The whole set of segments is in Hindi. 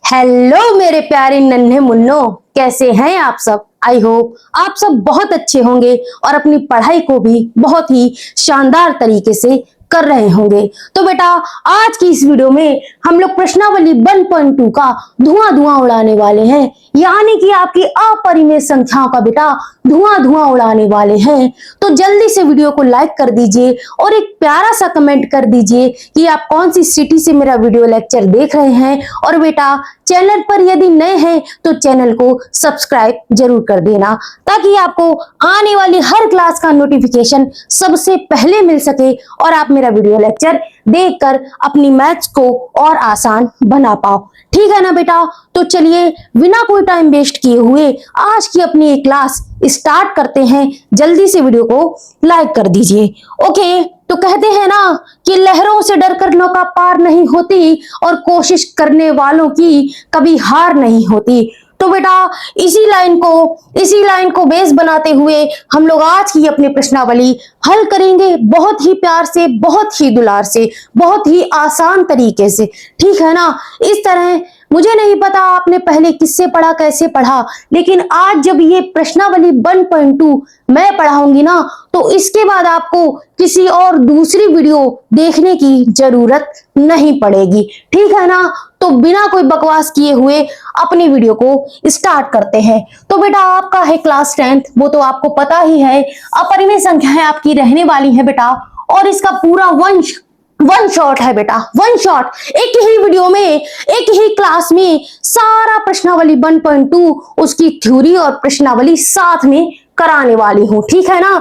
हेलो मेरे प्यारे नन्हे मुन्नो, कैसे हैं आप सब। आई होप आप सब बहुत अच्छे होंगे और अपनी पढ़ाई को भी बहुत ही शानदार तरीके से कर रहे होंगे। तो बेटा आज की इस वीडियो में हम लोग प्रश्नावली 1.2 का धुआं धुआं उड़ाने वाले हैं, यानी कि आपकी अपरिमेय संख्याओं का बेटा धुआं धुआं उड़ाने वाले हैं। तो जल्दी से वीडियो को लाइक कर दीजिए और एक प्यारा सा कमेंट कर दीजिए कि आप कौन सी सिटी से मेरा वीडियो लेक्चर देख रहे हैं। और बेटा चैनल पर यदि नए हैं तो चैनल को सब्सक्राइब जरूर कर देना, ताकि आपको आने वाली हर क्लास का नोटिफिकेशन सबसे पहले मिल सके और आप मेरा वीडियो लेक्चर देखकर अपनी मैथ्स को और आसान बना पाओ। ठीक है ना बेटा। तो चलिए बिना कोई टाइम वेस्ट किए हुए आज की अपनी एक क्लास स्टार्ट करते हैं। जल्दी से वीडियो को लाइक कर दीजिए। ओके, तो कहते हैं ना कि लहरों से डरकर नौका पार नहीं होती और कोशिश करने वालों की कभी हार नहीं होती। तो बेटा इसी लाइन को बेस बनाते हुए हम लोग आज की अपनी प्रश्नावली हल करेंगे, बहुत ही प्यार से, बहुत ही दुलार से, बहुत ही आसान तरीके से। ठीक है ना। इस तरह मुझे नहीं पता आपने पहले किससे पढ़ा, कैसे पढ़ा, लेकिन आज जब ये प्रश्नावली 1.2 मैं पढ़ाऊंगी ना, तो इसके बाद आपको किसी और दूसरी वीडियो देखने की जरूरत नहीं पड़ेगी। ठीक है ना। तो बिना कोई बकवास किए हुए अपनी वीडियो को स्टार्ट करते हैं। तो बेटा आपका है क्लास 10th, वो तो आपको पता ही है। अपरिमेय संख्याएं आपकी रहने वाली है बेटा, और इसका पूरा वन शॉट है बेटा, वन शॉट। एक ही वीडियो में, एक ही क्लास में सारा प्रश्नावली 1.2 उसकी थ्योरी और प्रश्नावली साथ में कराने वाली हूं। ठीक है ना।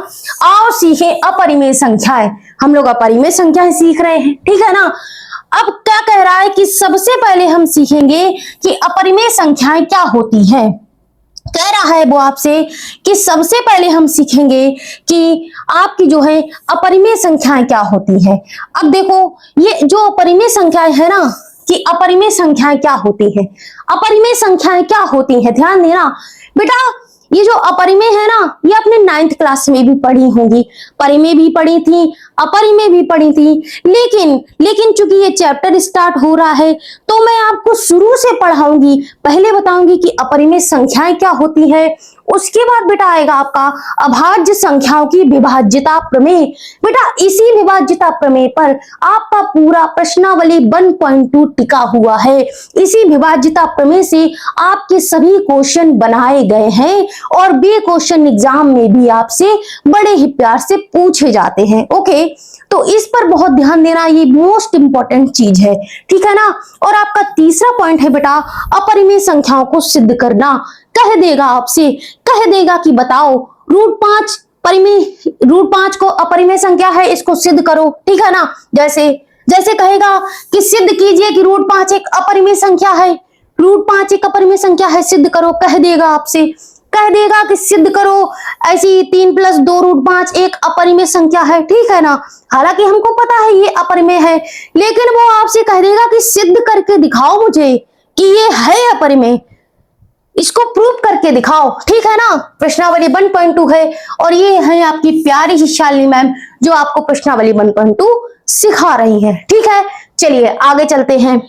आओ सीखे अपरिमेय संख्याएं। हम लोग अपरिमेय संख्याएं सीख रहे हैं। ठीक है ना। अब क्या कह रहा है कि सबसे पहले हम सीखेंगे कि अपरिमेय संख्याएं क्या होती हैं। कह रहा है वो आपसे कि सबसे पहले हम सीखेंगे कि आपकी जो है अपरिमेय संख्याएं क्या होती है। अब देखो ये जो अपरिमेय संख्याएं है ना, कि अपरिमेय संख्याएं क्या होती है, अपरिमेय संख्याएं क्या होती है, ध्यान देना बेटा। ये जो अपरिमेय है ना, ये आपने 9th क्लास में भी पढ़ी होंगी, परिमेय भी पढ़ी थी, अपरिमेय भी पढ़ी थी। लेकिन चूंकि ये चैप्टर स्टार्ट हो रहा है तो मैं आपको शुरू से पढ़ाऊंगी। पहले बताऊंगी कि अपरिमेय संख्याएं क्या होती है, उसके बाद बेटा आएगा आपका अभाज्य संख्याओं की विभाज्यता प्रमेय। बेटा इसी विभाज्यता प्रमेय पर आपका पूरा प्रश्नावली 1.2 टिका हुआ है। इसी विभाज्यता प्रमेय से आपके सभी क्वेश्चन बनाए गए हैं और बे क्वेश्चन एग्जाम में भी आपसे बड़े ही प्यार से पूछे जाते हैं। ओके, तो इस पर बहुत ध्यान देना, ये मोस्ट इंपॉर्टेंट चीज है। ठीक है ना। और आपका तीसरा पॉइंट है बेटा अपरिमेय संख्याओं को सिद्ध करना। कह देगा आपसे, कह देगा कि बताओ रूट 5 को अपरिमेय संख्या है, इसको सिद्ध करो। ठीक है ना। जैसे कहेगा कि सिद्ध कीजिए कि रूट 5 एक अपरिमेय संख्या है, रूट 5 एक अपरिमेय संख्या है, सिद्ध करो। कह देगा आपसे, कह देगा कि सिद्ध करो ऐसी 3 + 2 रूट 5 एक अपरिमेय संख्या है। ठीक है ना। हालांकि हमको पता है ये अपरिमेय है, लेकिन वो आपसे कह देगा कि सिद्ध करके दिखाओ मुझे कि ये है अपरिमेय, इसको प्रूव करके दिखाओ। ठीक है ना। प्रश्नावली 1.2 है और ये है आपकी प्यारी सी शालिनी मैम जो आपको प्रश्नावली 1.2 सिखा रही है। ठीक है, चलिए आगे चलते हैं।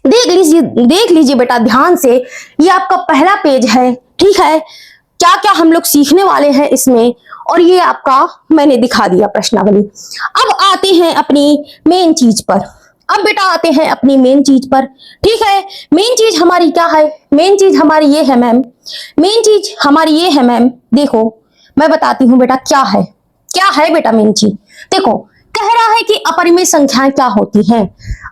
देख लीजिए बेटा ध्यान से, ये आपका पहला पेज है। ठीक है, क्या क्या हम लोग सीखने वाले हैं इसमें, और ये आपका मैंने दिखा दिया प्रश्नावली। अब आते हैं अपनी मेन चीज पर। अब बेटा आते हैं अपनी मेन चीज पर। ठीक है, मेन चीज हमारी क्या है, मेन चीज हमारी ये है मैम, मेन चीज हमारी ये है मैम। देखो मैं बताती हूँ बेटा क्या है बेटा मेन चीज। देखो कह रहा है कि अपरिमेय संख्याएं क्या होती हैं।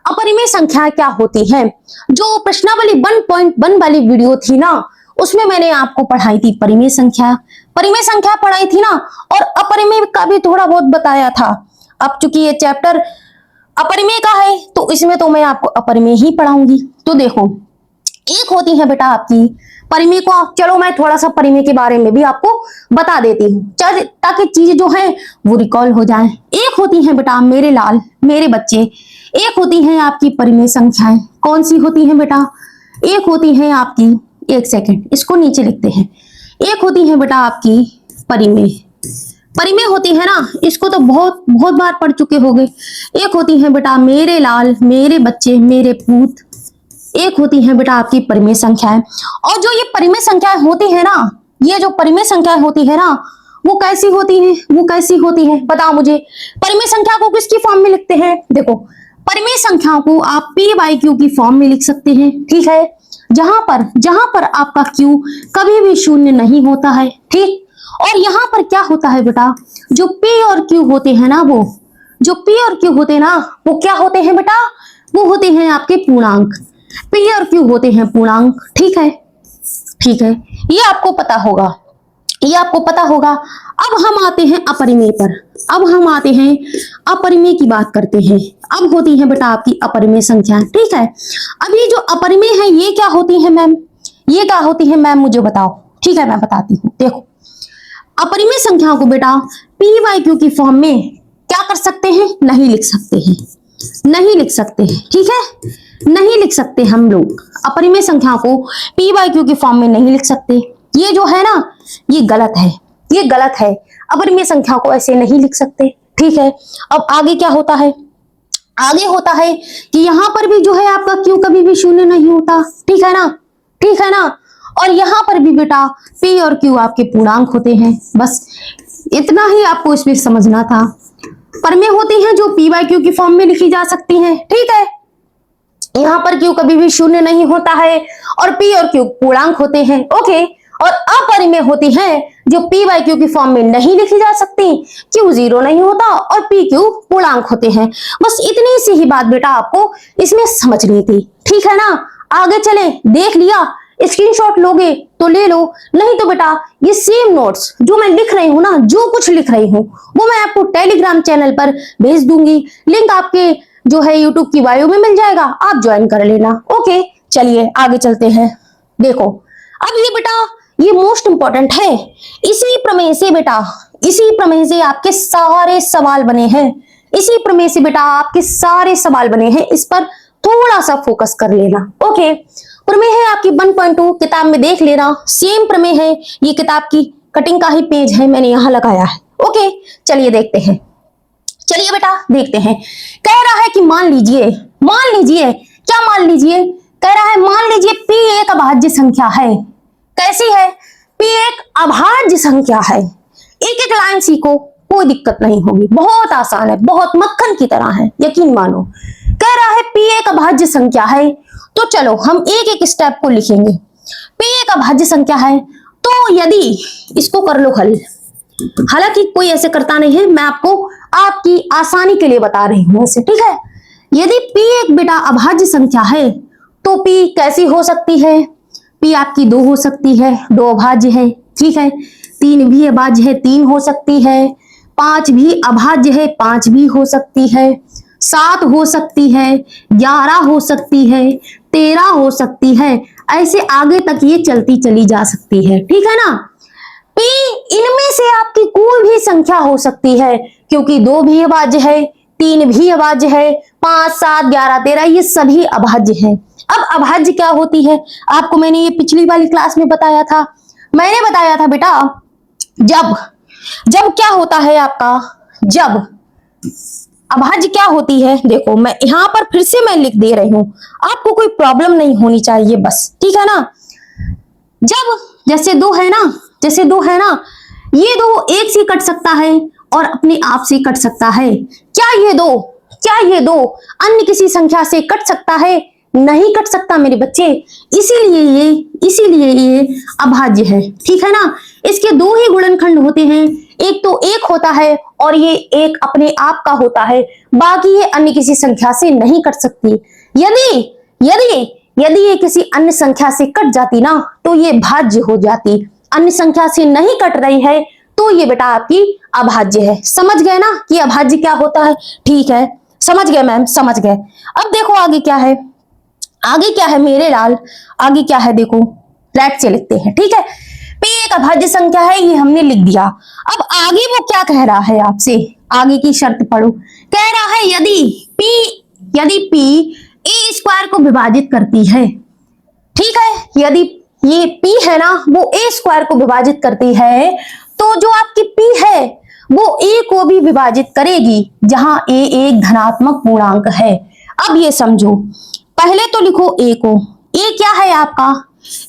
अपरिमेय संख्याएं क्या होती हैं, जो प्रश्नावली 1.1 वाली वीडियो थी ना, उसमें मैंने आपको पढ़ाई थी परिमेय संख्या पढ़ाई थी ना, और अपरिमेय का भी थोड़ा बहुत बताया था। अब चूंकि ये चैप्टर अपरिमेय का है तो इसमें तो मैं आपको अपरिमेय ही पढ़ाऊंगी। तो देखो एक होती है बेटा आपकी परिमेय को, चलो मैं थोड़ा सा परिमेय के बारे में भी आपको बता देती हूँ ताकि चीज जो है वो रिकॉल हो जाए। एक होती है बेटा मेरे लाल मेरे बच्चे, एक होती है आपकी परिमेय संख्याएं। कौन सी होती है बेटा, एक होती है आपकी, एक सेकेंड इसको नीचे लिखते हैं, एक होती है बेटा आपकी परिमेय होती है ना, इसको तो बहुत बार पढ़ चुके होंगे। एक होती है बेटा मेरे लाल मेरे बच्चे मेरे पूत, एक होती है बेटा आपकी परिमेय संख्याएं। और जो ये परिमेय संख्याएं होती है ना, ये जो परिमेय संख्याएं होती है ना, वो कैसी होती है, वो कैसी होती है बताओ मुझे। परिमेय संख्या को किसकी फॉर्म में लिखते हैं? देखो, परिमेय संख्याओं को आप p बाई क्यू की फॉर्म में लिख सकते हैं, ठीक है, जहां पर आपका q कभी भी शून्य नहीं होता है, ठीक। और यहाँ पर क्या होता है बेटा, जो p और q होते हैं ना, वो जो p और q होते हैं ना, वो क्या होते हैं बेटा, वो होते हैं आपके पूर्णांक। p और q होते हैं पूर्णांक, ठीक है, ठीक है, ये आपको पता होगा, ये आपको पता होगा। अब हम आते हैं अपरिमेय पर, अब हम आते हैं अपरिमेय की बात करते हैं। अब होती है बेटा आपकी अपरिमेय संख्या, ठीक है। अब ये जो अपरिमेय है ये क्या होती है मैम, ये क्या होती है मैम, मुझे बताओ, ठीक है, मैं बताती हूँ। देखो, अपरिमेय संख्याओं को बेटा p बाई क्यू की फॉर्म में क्या कर सकते हैं, नहीं लिख सकते हैं, नहीं लिख सकते हैं, ठीक है, नहीं लिख सकते हम लोग अपरिमेय संख्याओं को p बाई क्यू की फॉर्म में नहीं लिख सकते। ये जो है ना, ये गलत है, ये गलत है, अपरिमेय संख्याओं को ऐसे नहीं लिख सकते, ठीक है। अब आगे क्या होता है, आगे होता है कि यहां पर भी जो है आपका q कभी भी शून्य नहीं होता, ठीक है ना, ठीक है ना। और यहां पर भी बेटा p और q आपके पूर्णांक होते हैं, बस इतना ही आपको इसमें समझना था। परिमेय होती हैं जो p बाई क्यू की फॉर्म में लिखी जा सकती हैं, ठीक है। यहाँ पर q कभी भी शून्य नहीं होता है और p और q पूर्णांक होते हैं, ओके। और अपरिमेय होती है जो p बाई क्यू की फॉर्म में नहीं लिखी जा सकती, q जीरो नहीं होता और p q पूर्णांक होते हैं। बस इतनी सी ही बात बेटा आपको इसमें समझनी थी, ठीक है ना। आगे चले, देख लिया, स्क्रीनशॉट लोगे तो ले लो, नहीं तो बेटा ये सेम नोट्स जो मैं लिख रही हूँ ना, जो कुछ लिख रही हूँ वो मैं आपको टेलीग्राम चैनल पर भेज दूंगी, लिंक आपके जो है यूट्यूब की बायो में मिल जाएगा, आप ज्वाइन कर लेना, ओके। चलिए आगे चलते हैं। देखो, अब ये बेटा ये मोस्ट इंपॉर्टेंट है, इसी प्रमेय से बेटा, इसी प्रमेय से आपके सारे सवाल बने हैं, इसी प्रमेय से बेटा आपके सारे सवाल बने हैं, इस पर थोड़ा सा फोकस कर लेना, ओके। प्रमेय है आपकी 1.2, किताब में देख लेना, सेम प्रमेय है, ये किताब की कटिंग का ही पेज है, मैंने यहां लगाया है, ओके। चलिए देखते हैं, चलिए बेटा देखते हैं। कह रहा है कि मान लीजिए, मान लीजिए, क्या मान लीजिए, कह रहा है मान लीजिए p एक अभाज्य संख्या है, कैसी है, p एक अभाज्य संख्या है। एक एक लाइन सीखो, कोई दिक्कत नहीं होगी, बहुत आसान है, बहुत मक्खन की तरह है, यकीन मानो। कह रहा है p एक अभाज्य संख्या है, तो चलो हम एक एक स्टेप को लिखेंगे। p एक अभाज्य संख्या है, तो यदि इसको कर लो हल, हालांकि कोई ऐसे करता नहीं है, मैं आपको आपकी आसानी के लिए बता रही हूं ऐसे, ठीक है। यदि p एक बेटा अभाज्य संख्या है तो p कैसी हो सकती है, p आपकी 2 हो सकती है, 2 अभाज्य है, ठीक है। 3 भी अभाज्य है, 3 हो सकती है। 5 भी अभाज्य है, 5 भी हो सकती है। 7 हो सकती है, 11 हो सकती है, 13 हो सकती है, ऐसे आगे तक ये चलती चली जा सकती है, ठीक है ना। p इनमें से आपकी कोई भी संख्या हो सकती है, क्योंकि 2 भी अभाज्य है, 3 भी अभाज्य है, 5, 7, 11, 13 ये सभी अभाज्य हैं। अब अभाज्य क्या होती है, आपको मैंने ये पिछली वाली क्लास में बताया था, मैंने बताया था बेटा, जब जब क्या होता है आपका, जब अभाज्य क्या होती है, देखो मैं यहां पर फिर से मैं लिख दे रही हूं, आपको कोई प्रॉब्लम नहीं होनी चाहिए बस, ठीक है ना। जब जैसे 2 है ना, जैसे 2 है ना, ये 2 एक से कट सकता है और अपने आप से कट सकता है। क्या ये 2 अन्य किसी संख्या से कट सकता है, नहीं कट सकता मेरे बच्चे, इसीलिए ये अभाज्य है, ठीक है ना। इसके 2 ही गुणनखंड होते हैं, एक तो 1 होता है और ये 1 अपने आप का होता है, बाकी ये अन्य किसी संख्या से नहीं कट सकती। यदि ये किसी अन्य संख्या से कट जाती ना तो ये भाज्य हो जाती, अन्य संख्या से नहीं कट रही है तो ये बेटा आपकी अभाज्य है। समझ गए ना कि अभाज्य क्या होता है, ठीक है, समझ गए मैम, समझ गए। अब देखो आगे क्या है, आगे क्या है मेरे लाल, आगे क्या है देखो, राइट से लिखते हैं, ठीक है। p एक अभाज्य संख्या है, ये हमने लिख दिया। अब आगे वो क्या कह रहा है आपसे, आगे की शर्त पढ़ो। कह रहा है यदि p a स्क्वायर को विभाजित करती है, ठीक है, यदि ये p है ना वो a स्क्वायर को विभाजित करती है, तो जो आपकी p है वो a को भी विभाजित करेगी, जहां a एक धनात्मक पूर्णांक है। अब ये समझो, पहले तो लिखो ए को। ए क्या है आपका?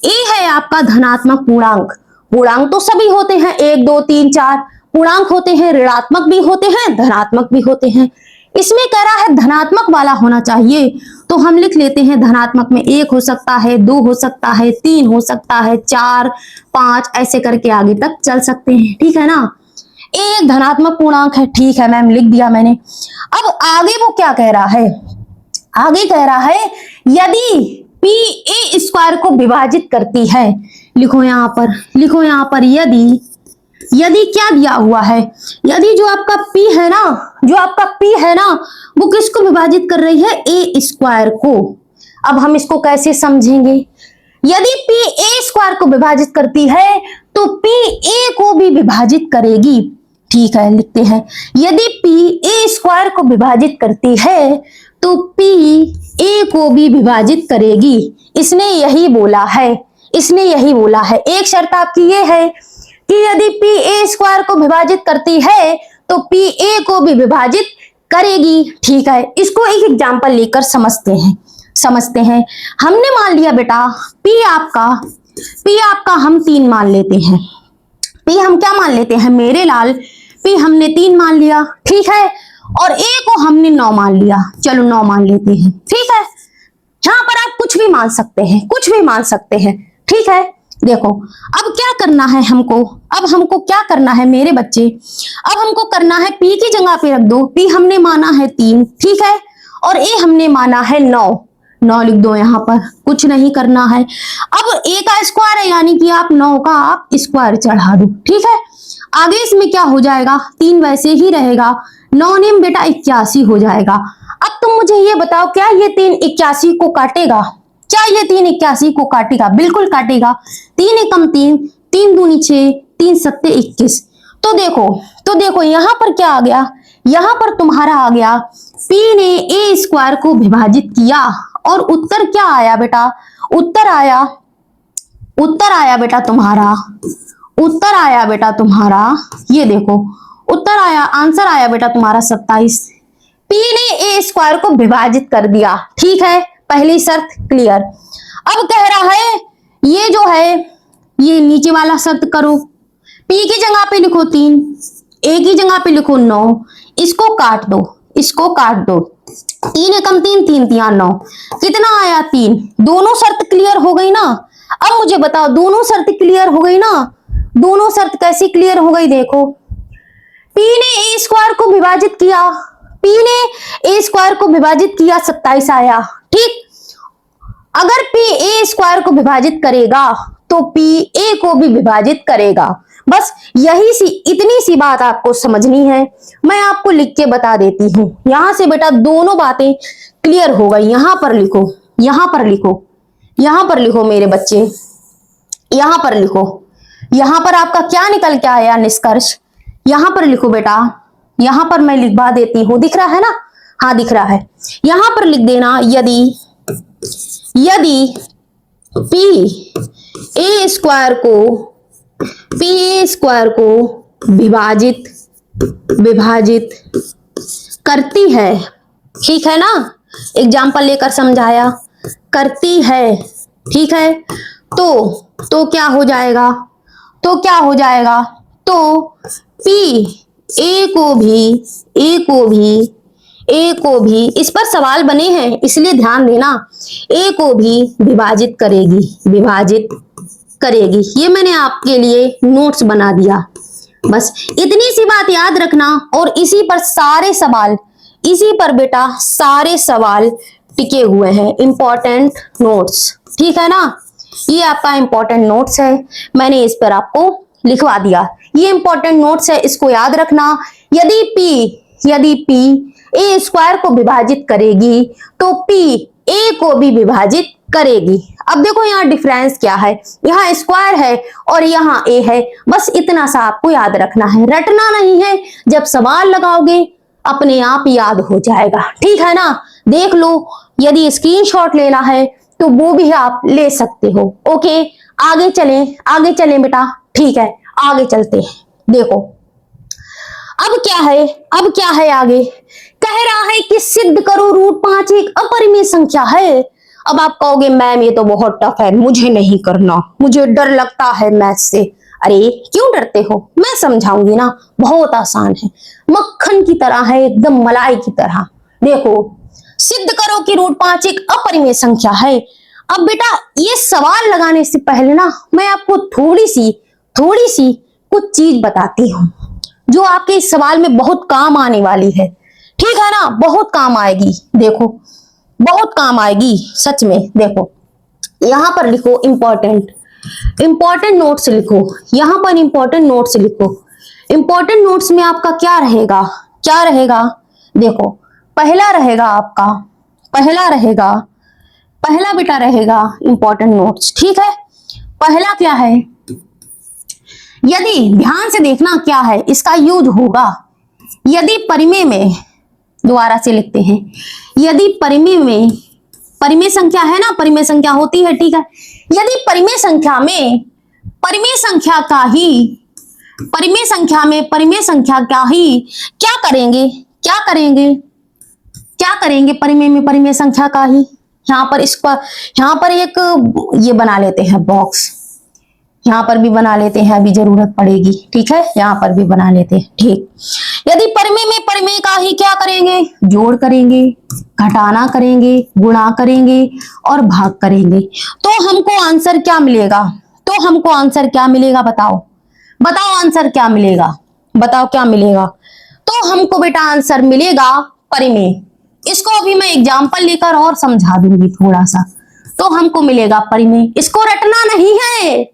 ए है आपका धनात्मक पूर्णांक। पूर्णांक तो सभी होते हैं, 1 2 3 4 पूर्णांक होते हैं, ऋणात्मक भी होते हैं, धनात्मक भी होते हैं। इसमें कह रहा है धनात्मक वाला होना चाहिए, तो हम लिख लेते हैं धनात्मक में 1 हो सकता है, 2 हो सकता है, 3 हो सकता है, 4 5 ऐसे करके आगे तक चल सकते हैं। ठीक है ना, एक धनात्मक पूर्णांक है। ठीक है मैम, लिख दिया मैंने। अब आगे वो क्या कह रहा है? आगे कह रहा है यदि p a स्क्वायर को विभाजित करती है, लिखो यहां पर, लिखो यहां पर, यदि, यदि क्या दिया हुआ है? यदि जो आपका p है ना, जो आपका p है ना, वो किसको विभाजित कर रही है? a स्क्वायर को। अब हम इसको कैसे समझेंगे? यदि p a स्क्वायर को विभाजित करती है तो p a को भी विभाजित करेगी। ठीक है, लिखते हैं, यदि p a स्क्वायर को विभाजित करती है तो p a को भी विभाजित करेगी। इसने यही बोला है, इसने यही बोला है। एक शर्त आपकी ये है कि यदि p a स्क्वायर को विभाजित करती है तो p a को भी विभाजित करेगी। ठीक है, इसको एक एग्जांपल लेकर समझते हैं। हमने मान लिया बेटा p आपका हम 3 मान लेते हैं। p हम क्या मान लेते हैं मेरे लाल? p हमने 3 मान लिया। ठीक है, और a को हमने 9 मान लिया। चलो 9 मान लेते हैं। ठीक है, यहां पर आप कुछ भी मान सकते हैं, कुछ भी मान सकते हैं। ठीक है, देखो अब क्या करना है हमको? अब हमको क्या करना है मेरे बच्चे? अब हमको करना है p की जगह पे रख दो। p हमने माना है 3, ठीक है, और a हमने माना है 9। 9 लिख दो यहाँ पर, कुछ नहीं करना है। अब a का स्क्वायर है, यानी कि आप 9 का आप स्क्वायर चढ़ा दो। ठीक है, आगे इसमें क्या हो जाएगा? 3 वैसे ही रहेगा, 9 नेम बेटा 81 हो जाएगा। अब तुम मुझे ये बताओ, क्या ये 3 81 को काटेगा? क्या ये 3 81 को काटेगा? बिल्कुल काटेगा। 3 एकम 3, 3 दूनी 6, 3 सत्ते 21। तो देखो यहाँ पर क्या आ गया? यहाँ पर तुम्हारा आ गया p ने a स्क्वायर को विभाजित किया और उत्तर क्या आया बेटा? उत्तर आया बेटा तुम्हारा, ये देखो उत्तर आया, आंसर आया बेटा तुम्हारा 27। p ने a स्क्वायर को विभाजित कर दिया। ठीक है, पहली शर्त क्लियर। अब कह रहा है ये जो है, ये नीचे वाला शर्त करो। p की जगह पे लिखो 3, a की जगह पे लिखो 9, इसको काट दो, 3 एकम 3, 3 तिया 9, कितना आया? 3। दोनों शर्त क्लियर हो गई ना? अब मुझे बताओ, दोनों शर्त क्लियर हो गई ना? दोनों शर्त कैसी क्लियर हो गई? देखो, p ने a स्क्वायर को विभाजित किया, p ने a स्क्वायर को विभाजित किया, 27 आया। ठीक, अगर p a स्क्वायर को विभाजित करेगा तो p a को भी विभाजित करेगा। बस इतनी सी बात आपको समझनी है। मैं आपको लिख के बता देती हूँ। यहां से बेटा दोनों बातें क्लियर हो गई। यहां पर लिखो मेरे बच्चे, यहां पर लिखो। यहां पर आपका क्या निकल के आया निष्कर्ष? यहां पर लिखो बेटा, यहां पर मैं लिखवा देती हूँ। दिख रहा है ना? हाँ दिख रहा है। यहां पर लिख देना, यदि p a स्क्वायर को विभाजित करती है, ठीक है ना? एग्जाम्पल लेकर समझाया, करती है। ठीक है, तो क्या हो जाएगा? तो p a को भी, इस पर सवाल बने हैं इसलिए ध्यान देना, a को भी विभाजित करेगी। ये मैंने आपके लिए नोट्स बना दिया। बस इतनी सी बात याद रखना, और इसी पर बेटा सारे सवाल टिके हुए हैं, इंपॉर्टेंट नोट्स। ठीक है ना? ये आपका इंपॉर्टेंट नोट्स है, मैंने इस पर आपको लिखवा दिया। ये इंपॉर्टेंट नोट्स है, इसको याद रखना। यदि p a स्क्वायर को विभाजित करेगी तो p a को भी विभाजित करेगी। अब देखो यहाँ डिफरेंस क्या है, यहाँ स्क्वायर है और यहाँ a है। बस इतना सा आपको याद रखना है, रटना नहीं है। जब सवाल लगाओगे अपने आप याद हो जाएगा। ठीक है ना? देख लो, यदि स्क्रीनशॉट लेना है तो वो भी आप ले सकते हो। ओके, आगे चलें बेटा। ठीक है, आगे चलते हैं। देखो अब क्या है आगे? कह रहा है कि सिद्ध करो √5 एक अपरिमेय संख्या है। अब आप कहोगे मैम ये तो बहुत टफ है, मुझे नहीं करना, मुझे डर लगता है मैथ से। अरे क्यों डरते हो, मैं समझाऊंगी ना, बहुत आसान है, मक्खन की तरह है, एकदम मलाई की तरह। देखो, सिद्ध करो कि √5 एक अपरिमेय संख्या है। अब बेटा ये सवाल लगाने से पहले ना मैं आपको थोड़ी सी कुछ चीज बताती हूँ जो आपके इस सवाल में बहुत काम आने वाली है। ठीक है ना, बहुत काम आएगी। देखो, बहुत काम आएगी सच में। देखो, यहां पर लिखो इंपॉर्टेंट नोट्स लिखो, यहां पर इंपॉर्टेंट नोट्स लिखो। इंपॉर्टेंट नोट्स में आपका क्या रहेगा? देखो, पहला बेटा रहेगा इंपॉर्टेंट नोट्स। ठीक है, पहला क्या है? यदि ध्यान से देखना क्या है इसका यूज होगा, यदि परिमेय में, दोबारा से लिखते हैं, यदि परिमेय में, परिमेय संख्या है ना, परिमेय संख्या होती है, ठीक है। यदि परिमेय संख्या में परिमेय संख्या का ही क्या करेंगे परिमेय में परिमेय संख्या का ही। यहां पर एक ये बना लेते हैं बॉक्स, यहां पर भी बना लेते हैं, अभी जरूरत पड़ेगी। ठीक है, यहां पर भी बना लेते हैं। ठीक, यदि परिमेय में परिमेय का ही क्या करेंगे? जोड़ करेंगे, घटाना करेंगे, गुणा करेंगे और भाग करेंगे, तो हमको आंसर क्या मिलेगा? बताओ आंसर क्या मिलेगा? तो हमको बेटा आंसर मिलेगा परिमेय। इसको अभी मैं एग्जाम्पल लेकर और समझा दूंगी थोड़ा सा। तो हमको मिलेगा परिमेय, इसको रटना नहीं है,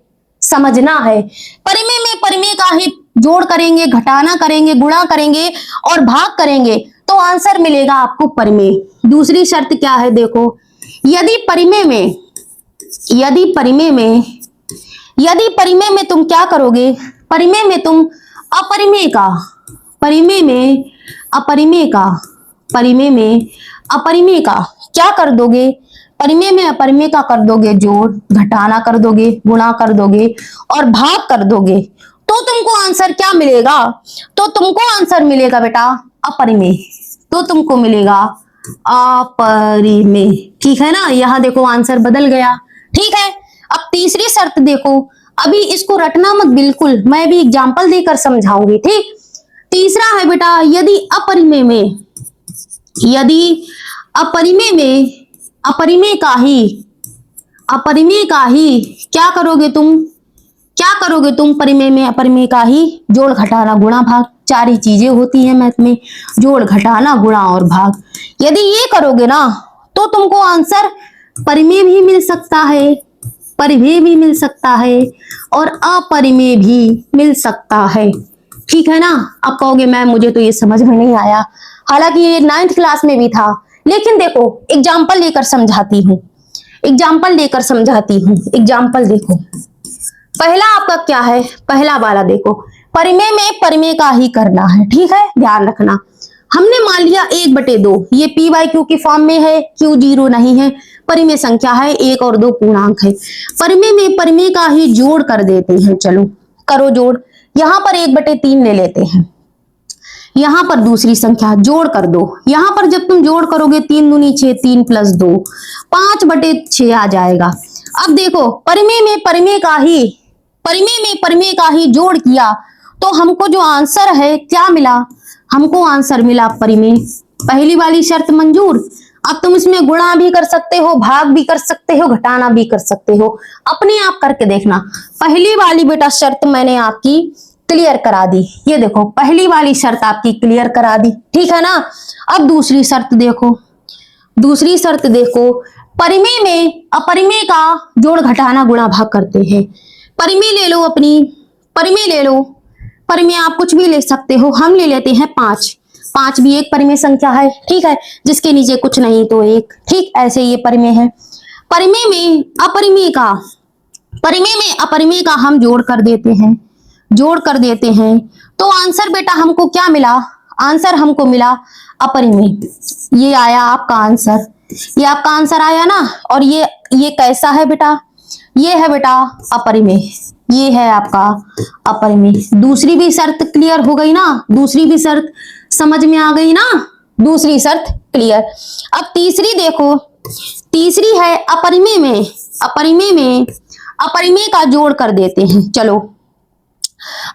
समझना है। परिमेय में परिमेय का ही जोड़ करेंगे, घटाना करेंगे, गुणा करेंगे और भाग करेंगे, तो आंसर मिलेगा आपको परिमेय। दूसरी शर्त क्या है? देखो, यदि परिमेय में तुम क्या करोगे? परिमेय में तुम अपरिमेय का क्या कर दोगे? परिमेय में अपरिमेय का कर दोगे जोड़, घटाना कर दोगे, गुणा कर दोगे और भाग कर दोगे, तो तुमको आंसर क्या मिलेगा? तो तुमको आंसर मिलेगा बेटा अपरिमेय। अपरिमेय, ठीक है ना। यहां देखो आंसर बदल गया। ठीक है, अब तीसरी शर्त देखो, अभी इसको रटना मत बिल्कुल, मैं भी एग्जाम्पल देकर समझाऊंगी। ठीक, तीसरा है बेटा, यदि अपरिमेय का ही क्या करोगे तुम? परिमेय में अपरिमेय का ही जोड़, घटाना, गुणा, भाग, 4 ही चीजें होती हैं मैथ में, जोड़, घटाना, गुणा और भाग। यदि ये करोगे ना तो तुमको आंसर परिमेय भी मिल सकता है, परिमेय भी मिल सकता है और अपरिमेय भी मिल सकता है। ठीक है ना। अब कहोगे मैम मुझे तो ये समझ में नहीं आया, हालांकि ये 9th क्लास में भी था, लेकिन देखो एग्जाम्पल लेकर समझाती हूँ। एग्जाम्पल देखो, पहला आपका क्या है? पहला वाला देखो, परिमेय में परिमेय का ही करना है। ठीक है, ध्यान रखना। हमने मान लिया 1/2, ये p/q की फॉर्म में है, q 0 नहीं है, परिमेय संख्या है, 1 और 2 पूर्णांक है। परिमेय में परिमेय का ही जोड़ कर देते हैं। चलो करो जोड़, यहां पर 1/3 ले लेते हैं, यहां पर दूसरी संख्या जोड़ कर दो। यहां पर जब तुम जोड़ करोगे 3 दूनी 6, 3 + 2 5/6 आ जाएगा। अब देखो, परिमेय में परिमेय का ही जोड़ किया तो हमको जो आंसर है क्या मिला? हमको आंसर मिला परिमेय। पहली वाली शर्त मंजूर। अब तुम इसमें गुणा भी कर सकते हो, भाग भी कर सकते हो, घटाना भी कर सकते हो, अपने आप करके देखना। पहली वाली बेटा शर्त मैंने आपकी क्लियर करा दी, ये देखो पहली वाली शर्त आपकी क्लियर करा दी। ठीक है ना। अब दूसरी शर्त देखो, परिमेय में अपरिमेय का जोड़, घटाना, गुणा, भाग करते हैं। परिमेय ले लो, परिमेय आप कुछ भी ले सकते हो, हम ले लेते हैं 5 भी एक परिमेय संख्या है। ठीक है, जिसके नीचे कुछ नहीं तो 1। ठीक, ऐसे ये परिमेय है। परिमेय में अपरिमेय का हम जोड़ कर देते हैं, तो आंसर बेटा हमको क्या मिला? आंसर हमको मिला अपरिमेय। ये आया आपका आंसर, ये आपका आंसर आया ना। और ये कैसा है बेटा? ये है बेटा अपरिमेय, ये है आपका अपरिमेय। दूसरी भी शर्त क्लियर हो गई ना, दूसरी भी शर्त समझ में आ गई ना, दूसरी शर्त क्लियर। अब तीसरी देखो, तीसरी है अपरिमेय में, अपरिमेय का जोड़ कर देते हैं। चलो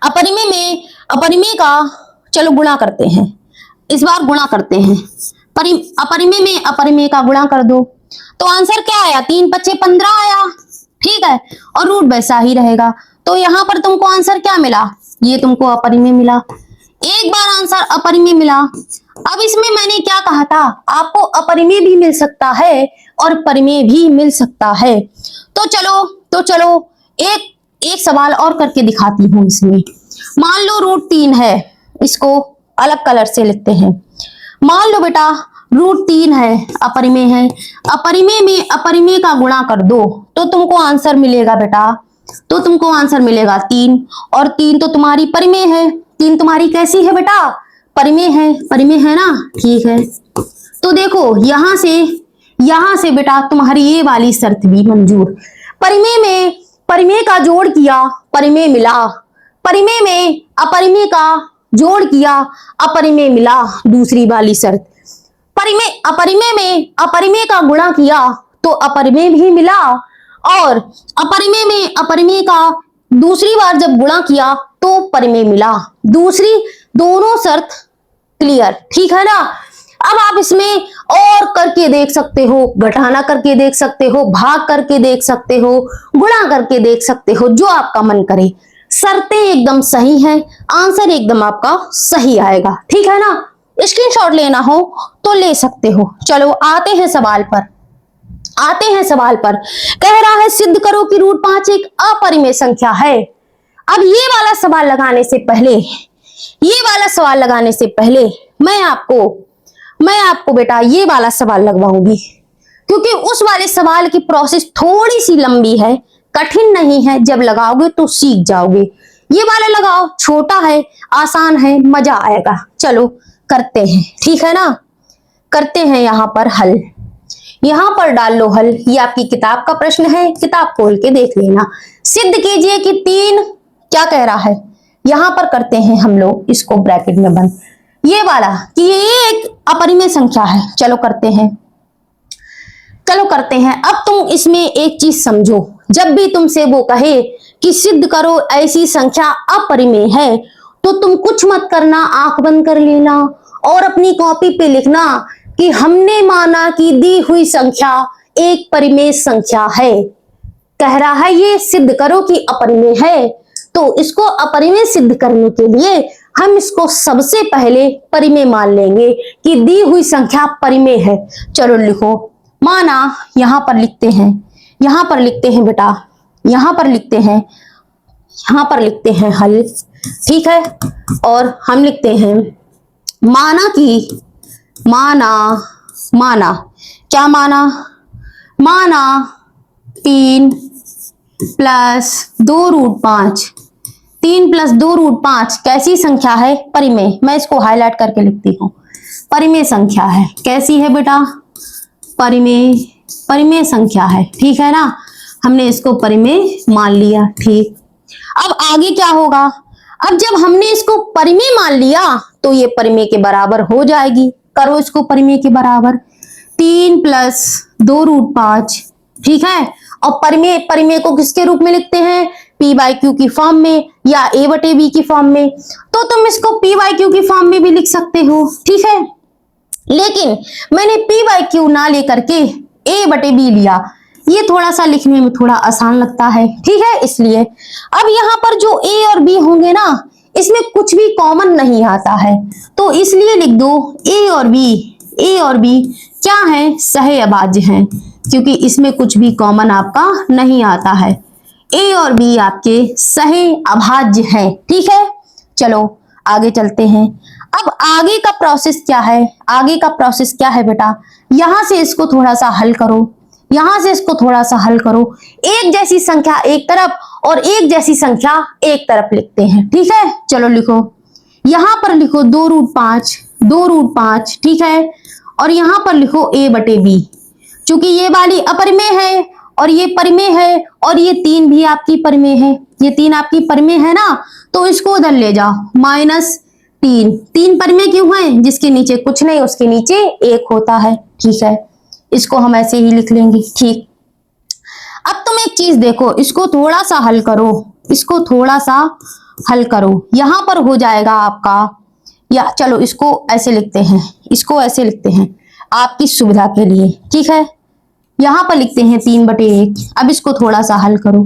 अपरिमेय का चलो गुणा करते हैं, इस बार गुणा करते हैं। अपरिमेय में अपरिमेय का गुणा कर दो तो आंसर क्या आया, 3 × 5 = 15 आया, ठीक है, और रूट वैसा ही रहेगा। तो यहां पर तुमको आंसर क्या मिला, ये तुमको अपरिमेय मिला, एक बार आंसर अपरिमेय मिला। अब इसमें मैंने क्या कहा था, आपको अपरिमेय भी मिल सकता है और परिमेय भी मिल सकता है। तो चलो एक सवाल और करके दिखाती हूं। इसमें मान लो √3 है, इसको अलग कलर से लिखते हैं। मान लो बेटा √3 है, अपरिमेय है, अपरिमेय में अपरिमेय का गुणा कर दो तो तुमको आंसर मिलेगा बेटा, तो तुमको आंसर मिलेगा 3, और 3 तो तुम्हारी परिमेय है। 3 तुम्हारी कैसी है बेटा, परिमेय है ना, ठीक है। तो देखो यहां से बेटा तुम्हारी ये वाली शर्त भी मंजूर। परिमेय में परिमेय का जोड़ किया, परिमेय मिला, परिमेय में अपरिमेय का जोड़ किया, अपरिमेय मिला, दूसरी वाली शर्त। अपरिमेय में अपरिमेय का गुणा किया तो अपरिमेय भी मिला, और अपरिमेय में अपरिमेय का दूसरी बार जब गुणा किया तो परिमेय मिला। दूसरी दोनों शर्त क्लियर, ठीक है ना। अब आप इसमें और करके देख सकते हो, घटाना करके देख सकते हो, भाग करके देख सकते हो, गुणा करके देख सकते हो, जो आपका मन करे। शर्तें एकदम सही हैं, आंसर एकदम आपका सही आएगा, ठीक है ना। स्क्रीनशॉट लेना हो तो ले सकते हो। चलो आते हैं सवाल पर। कह रहा है सिद्ध करो कि √5 एक अपरिमेय संख्या है। अब ये वाला सवाल लगाने से पहले मैं आपको बेटा ये वाला सवाल लगवाऊंगी, क्योंकि उस वाले सवाल की प्रोसेस थोड़ी सी लंबी है, कठिन नहीं है, जब लगाओगे तो सीख जाओगे। ये वाला लगाओ, छोटा है, आसान है, मजा आएगा। चलो करते हैं, ठीक है ना। करते हैं यहां पर हल, यहां पर डाल लो हल। ये आपकी किताब का प्रश्न है, किताब खोल के देख लेना। सिद्ध कीजिए कि 3 क्या कह रहा है, यहां पर करते हैं हम लोग इसको ब्रैकेट में बंद, ये वाला कि ये एक अपरिमेय संख्या है। चलो करते हैं। अब तुम इसमें एक चीज समझो, जब भी तुमसे वो कहे कि सिद्ध करो ऐसी संख्या अपरिमेय है, तो तुम कुछ मत करना, आंख बंद कर लेना और अपनी कॉपी पे लिखना कि हमने माना कि दी हुई संख्या एक परिमेय संख्या है। कह रहा है ये सिद्ध करो कि अपरिमेय है, तो इसको अपरिमेय सिद्ध करने के लिए हम इसको सबसे पहले परिमेय मान लेंगे कि दी हुई संख्या परिमेय है। चलो लिखो, माना यहां पर लिखते हैं बेटा, यहां पर लिखते हैं हल, ठीक है। और हम लिखते हैं माना कि क्या माना 3 + 2√5, 3 + 2√5 कैसी संख्या है, परिमेय। मैं इसको हाईलाइट करके लिखती हूँ, परिमेय संख्या है। कैसी है बेटा, परिमेय संख्या है, ठीक है ना। हमने इसको परिमेय मान लिया, ठीक। अब आगे क्या होगा, अब जब हमने इसको परिमेय मान लिया तो ये परिमेय के बराबर हो जाएगी। करो इसको परिमेय के बराबर, 3 + 2√5, ठीक है। और परिमेय को किसके रूप में लिखते हैं, P/Q की फॉर्म में या A/B की फॉर्म में। तो तुम इसको P/Q की फॉर्म में भी लिख सकते हो, ठीक है। लेकिन मैंने P/Q ना लेकर के A/B लिया, ये थोड़ा सा लिखने में थोड़ा आसान लगता है, ठीक है, इसलिए। अब यहाँ पर जो A और B होंगे ना, इसमें कुछ भी कॉमन नहीं आता है, तो इसलिए लिख दो A और B क्या है, सह अभाज्य हैं, क्योंकि इसमें कुछ भी कॉमन आपका नहीं आता है। A और B आपके सह अभाज्य हैं, ठीक है। चलो आगे चलते हैं। अब आगे का प्रोसेस क्या है बेटा, यहां से इसको थोड़ा सा हल करो, एक जैसी संख्या एक तरफ और एक जैसी संख्या एक तरफ लिखते हैं, ठीक है। चलो लिखो, यहां पर लिखो 2√5, ठीक है, और यहां पर लिखो A/B। चूंकि ये वाली अपरिमेय है और ये परिमेय है और ये 3 भी आपकी परिमेय है, ये 3 आपकी परिमेय है ना, तो इसको उधर ले जाओ, -3 परिमेय क्यों है, जिसके नीचे कुछ नहीं उसके नीचे 1 होता है, ठीक है। इसको हम ऐसे ही लिख लेंगे। ठीक, अब तुम एक चीज देखो, इसको थोड़ा सा हल करो, इसको थोड़ा सा हल करो। यहां पर हो जाएगा आपका, या चलो इसको ऐसे लिखते हैं, इसको ऐसे लिखते हैं आपकी सुविधा के लिए। ठीक है, यहां पर लिखते हैं 3/1। अब इसको थोड़ा सा हल करो,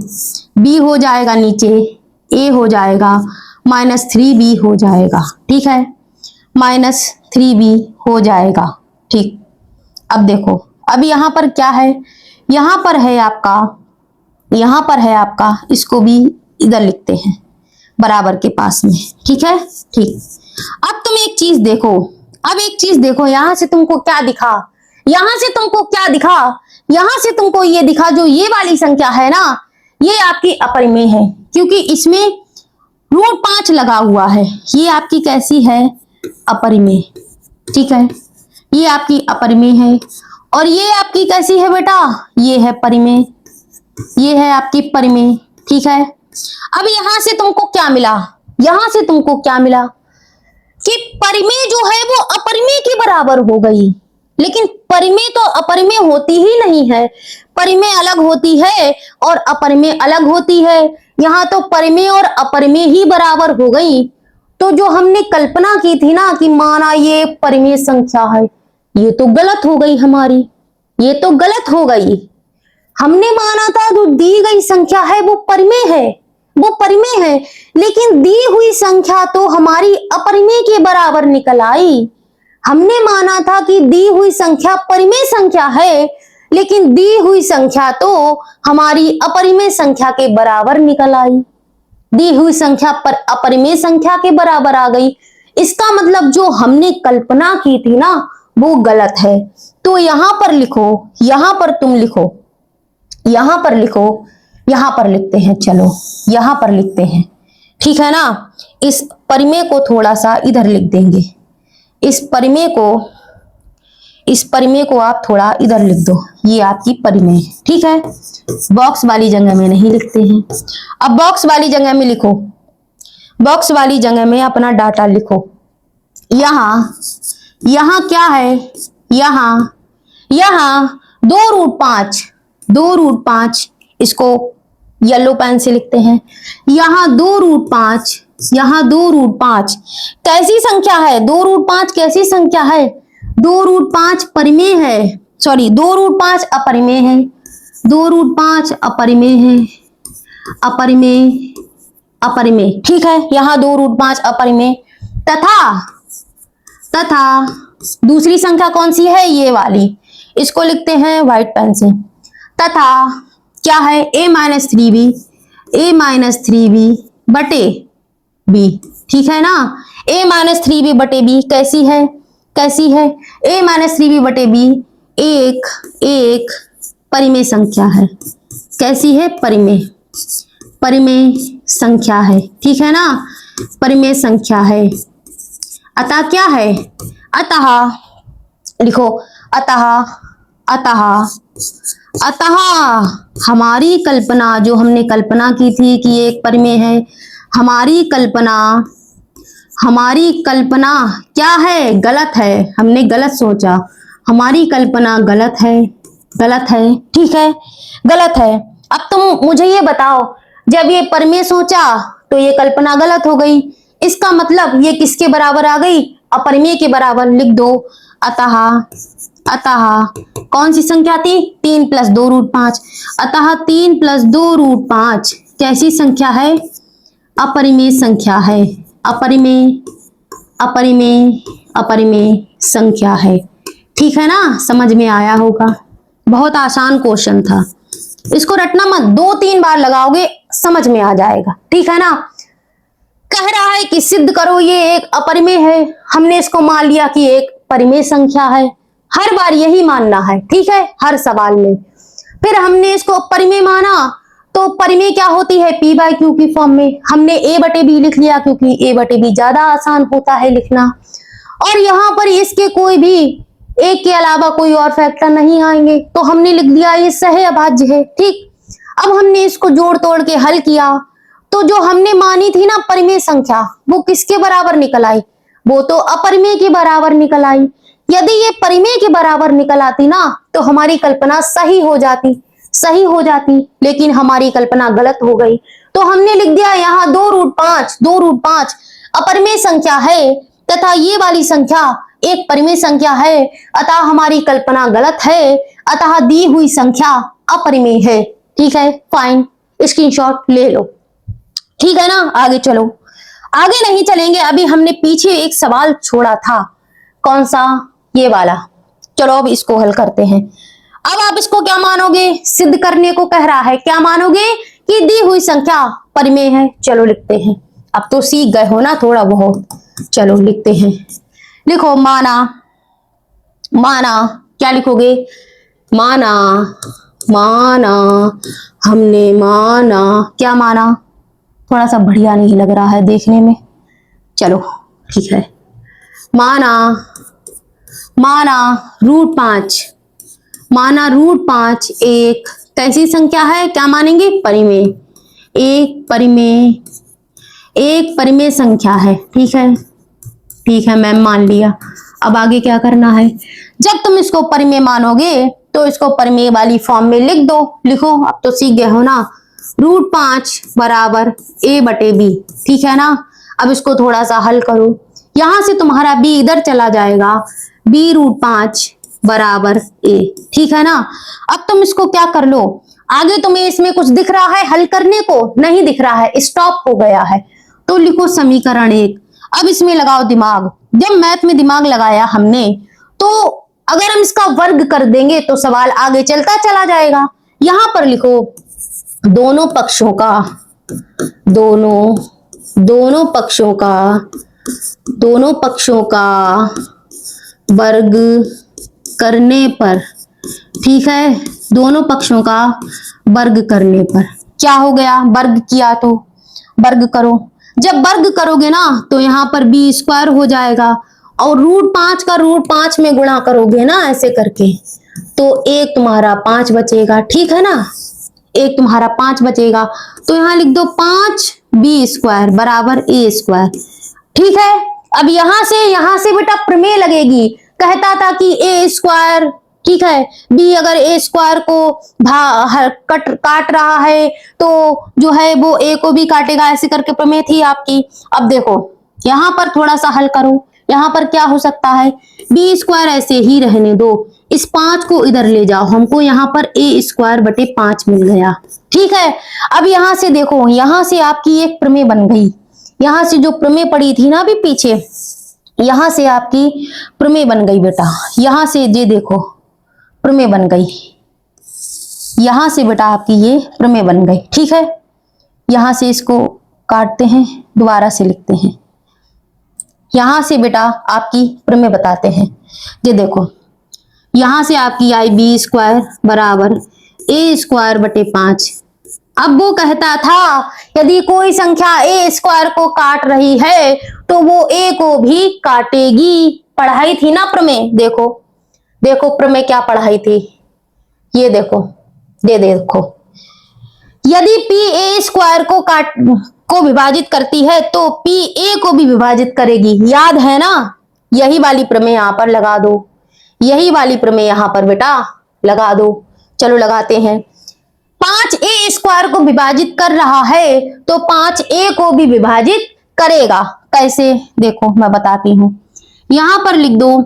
b हो जाएगा नीचे, a हो जाएगा, -3b हो जाएगा। ठीक है, -3b हो जाएगा। ठीक, अब देखो, अब यहां पर क्या है, यहां पर है आपका, यहां पर है आपका, इसको भी इधर लिखते हैं बराबर के पास में। ठीक है, ठीक। अब तुम एक चीज देखो, अब एक चीज देखो, यहां से तुमको क्या दिखा, यहां से तुमको क्या दिखा, यहां से तुमको ये दिखा, जो ये वाली संख्या है ना, ये आपकी अपरिमेय है, क्योंकि इसमें √5 लगा हुआ है। ये आपकी कैसी है, अपरिमेय। ठीक है, ये आपकी अपरिमेय है, और ये आपकी कैसी है बेटा, ये है परिमेय, ये है आपकी परिमेय। ठीक है, अब यहां से तुमको क्या मिला, यहां से तुमको क्या मिला कि परिमेय जो है वो अपरिमेय के बराबर हो गई। लेकिन परिमेय तो अपरिमेय होती ही नहीं है, परिमेय अलग होती है और अपरिमेय अलग होती है। यहां तो परिमेय और अपरिमेय ही बराबर हो गई। तो जो हमने कल्पना की थी ना कि माना ये परिमेय संख्या है, ये तो गलत हो गई हमारी, ये तो गलत हो गई। हमने माना था जो दी गई संख्या है वो परिमेय है, वो परिमेय है, लेकिन दी हुई संख्या तो हमारी अपरिमेय के बराबर निकल आई। हमने माना था कि दी हुई संख्या परिमेय संख्या है, लेकिन दी हुई संख्या तो हमारी अपरिमेय संख्या के बराबर निकल आई। दी हुई संख्या पर अपरिमेय संख्या के बराबर आ गई। इसका मतलब जो हमने कल्पना की थी ना वो गलत है। तो यहां पर लिखो, यहां पर तुम लिखो, यहां पर लिखो, यहां पर लिखते हैं, चलो यहां पर लिखते हैं। ठीक है ना, इस परिमेय को थोड़ा सा इधर लिख देंगे, इस परिमेय को, इस परिमेय को आप थोड़ा इधर लिख दो, ये आपकी परिमेय। ठीक है, बॉक्स वाली जगह में नहीं लिखते हैं। अब बॉक्स वाली जगह में लिखो, बॉक्स वाली जगह में अपना डाटा लिखो। यहां, यहां क्या है, यहां, यहां 2√5, 2√5, इसको येलो पेन से लिखते हैं। यहां 2√5, यहां 2√5 कैसी संख्या है, 2√5 कैसी संख्या है, 2√5 परिमेय है, सॉरी 2√5 अपरिमेय है, 2√5 अपरिमेय है, अपरिमेय, अपरिमेय। ठीक है, यहां 2√5 अपरिमेय, तथा, तथा दूसरी संख्या कौन सी है, ये वाली, इसको लिखते हैं व्हाइट पेन से। तथा क्या है, a-3b, a-3b बटे b। ठीक है ना, a-3b बटे b कैसी है, कैसी है, a-3b बटे b एक परिमेय संख्या है। कैसी है, परिमेय, परिमेय संख्या है। ठीक है ना, परिमेय संख्या है। अतः क्या है, अतः लिखो, अतः, अतः, अतः हमारी कल्पना, जो हमने कल्पना की थी कि एक परिमेय है, हमारी कल्पना, हमारी कल्पना क्या है, गलत है। हमने गलत सोचा, हमारी कल्पना गलत है, गलत है। ठीक है, गलत है। अब तुम मुझे ये बताओ, जब ये परिमेय सोचा तो ये कल्पना गलत हो गई, इसका मतलब ये किसके बराबर आ गई, अपरिमेय के बराबर। लिख दो, अतः, अतः कौन सी संख्या थी, 3 + 2√5, अतः 3 + 2√5 कैसी संख्या है, अपरिमेय संख्या है, अपरिमेय, अपरिमेय, अपरिमेय संख्या है। ठीक है ना, समझ में आया होगा, बहुत आसान क्वेश्चन था, इसको रटना मत, 2-3 बार लगाओगे समझ में आ जाएगा। ठीक है ना, कह रहा है कि सिद्ध करो ये एक अपरिमेय है, हमने इसको मान लिया कि एक परिमेय संख्या है, हर बार यही मानना है। ठीक है, हर सवाल में। फिर हमने इसको परिमेय माना, तो परिमेय क्या होती है, p/q की फॉर्म में। हमने a/b लिख लिया क्योंकि a/b ज्यादा आसान होता है लिखना, और यहाँ पर इसके कोई भी एक के अलावा कोई और फैक्टर नहीं आएंगे, तो हमने लिख दिया ये सह अभाज्य है। ठीक, अब हमने इसको जोड़ तोड़ के हल किया, तो जो हमने मानी थी ना परिमेय संख्या, वो किसके बराबर निकल आई, वो तो अपरिमेय के बराबर निकल आई। यदि ये परिमेय के बराबर निकल आती ना तो हमारी कल्पना सही हो जाती, लेकिन हमारी कल्पना गलत हो गई। तो हमने लिख दिया यहाँ 2√5 अपरिमेय संख्या है तथा ये वाली संख्या एक परिमेय संख्या है, अतः हमारी कल्पना गलत है, अतः दी हुई संख्या अपरिमेय है। ठीक है, फाइन, स्क्रीनशॉट ले लो। ठीक है ना, आगे चलो। आगे नहीं चलेंगे, अभी हमने पीछे एक सवाल छोड़ा था, कौन सा, ये वाला। चलो अब इसको हल करते हैं। अब आप इसको क्या मानोगे, सिद्ध करने को कह रहा है, क्या मानोगे कि दी हुई संख्या परिमेय है। चलो लिखते हैं, अब तो सीख गए हो ना थोड़ा बहुत। चलो लिखते हैं, लिखो माना, क्या लिखोगे, माना, हमने माना, क्या माना, थोड़ा सा बढ़िया नहीं लग रहा है देखने में, चलो ठीक है, माना √5, एक कैसी संख्या है, क्या मानेंगे, परिमेय, एक परिमेय संख्या है। ठीक है मैम, मान लिया। अब आगे क्या करना है, जब तुम इसको परिमेय मानोगे तो इसको परिमेय वाली फॉर्म में लिख दो। लिखो, अब तो सीख गए हो ना, √5 बराबर a/b। ठीक है ना, अब इसको थोड़ा सा हल करो, यहां से तुम्हारा b इधर चला जाएगा, b√5 बराबर a। ठीक है ना, अब तुम इसको क्या कर लो, आगे तुम्हें इसमें कुछ दिख रहा है हल करने को, नहीं दिख रहा है, स्टॉप हो गया है, तो लिखो समीकरण 1। अब इसमें लगाओ दिमाग, जब मैथ में दिमाग लगाया हमने तो अगर हम इसका वर्ग कर देंगे तो सवाल आगे चलता चला जाएगा। यहां पर लिखो दोनों पक्षों का वर्ग करने पर, ठीक है, दोनों पक्षों का वर्ग करने पर क्या हो गया, वर्ग किया तो वर्ग करो, जब वर्ग करोगे ना तो यहाँ पर b² हो जाएगा, और √5 का √5 में गुणा करोगे ना ऐसे करके, तो एक तुम्हारा 5 बचेगा। ठीक है ना, एक तुम्हारा 5 बचेगा, तो यहाँ लिख दो 5b² बराबर a²। ठीक है, अब यहां से बेटा प्रमेय लगेगी, कहता था कि a², ठीक है, b अगर a² को काट रहा है तो जो है वो a को भी काटेगा, ऐसे करके प्रमेय थी आपकी। अब देखो यहां पर थोड़ा सा हल करो, यहां पर क्या हो सकता है, b² ऐसे ही रहने दो, इस 5 को इधर ले जाओ, हमको यहाँ पर a²/5 मिल गया। ठीक है, अब यहां से देखो, यहां से आपकी एक प्रमेय बन गई, यहां से जो प्रमेय पड़ी थी ना अभी पीछे, यहां से आपकी प्रमेय बन गई बेटा, यहां से ये देखो प्रमेय बन गई, यहां से बेटा आपकी ये प्रमेय बन गई। ठीक है, यहां से इसको काटते हैं, दोबारा से लिखते हैं, यहां से बेटा आपकी प्रमेय बताते हैं, ये देखो यहां से आपकी आई b² बराबर a²/5। अब वो कहता था यदि कोई संख्या a² को काट रही है तो वो a को भी काटेगी, पढ़ाई थी ना प्रमेय, देखो प्रमेय क्या पढ़ाई थी, ये देखो, देखो यदि p a² को विभाजित करती है तो p a को भी विभाजित करेगी, याद है ना, यही वाली प्रमेय यहां पर लगा दो, यही वाली प्रमेय यहां पर बेटा लगा दो। चलो लगाते हैं, 5a² को विभाजित कर रहा है तो 5a को भी विभाजित करेगा, कैसे, देखो मैं बताती हूं, यहां पर लिख दो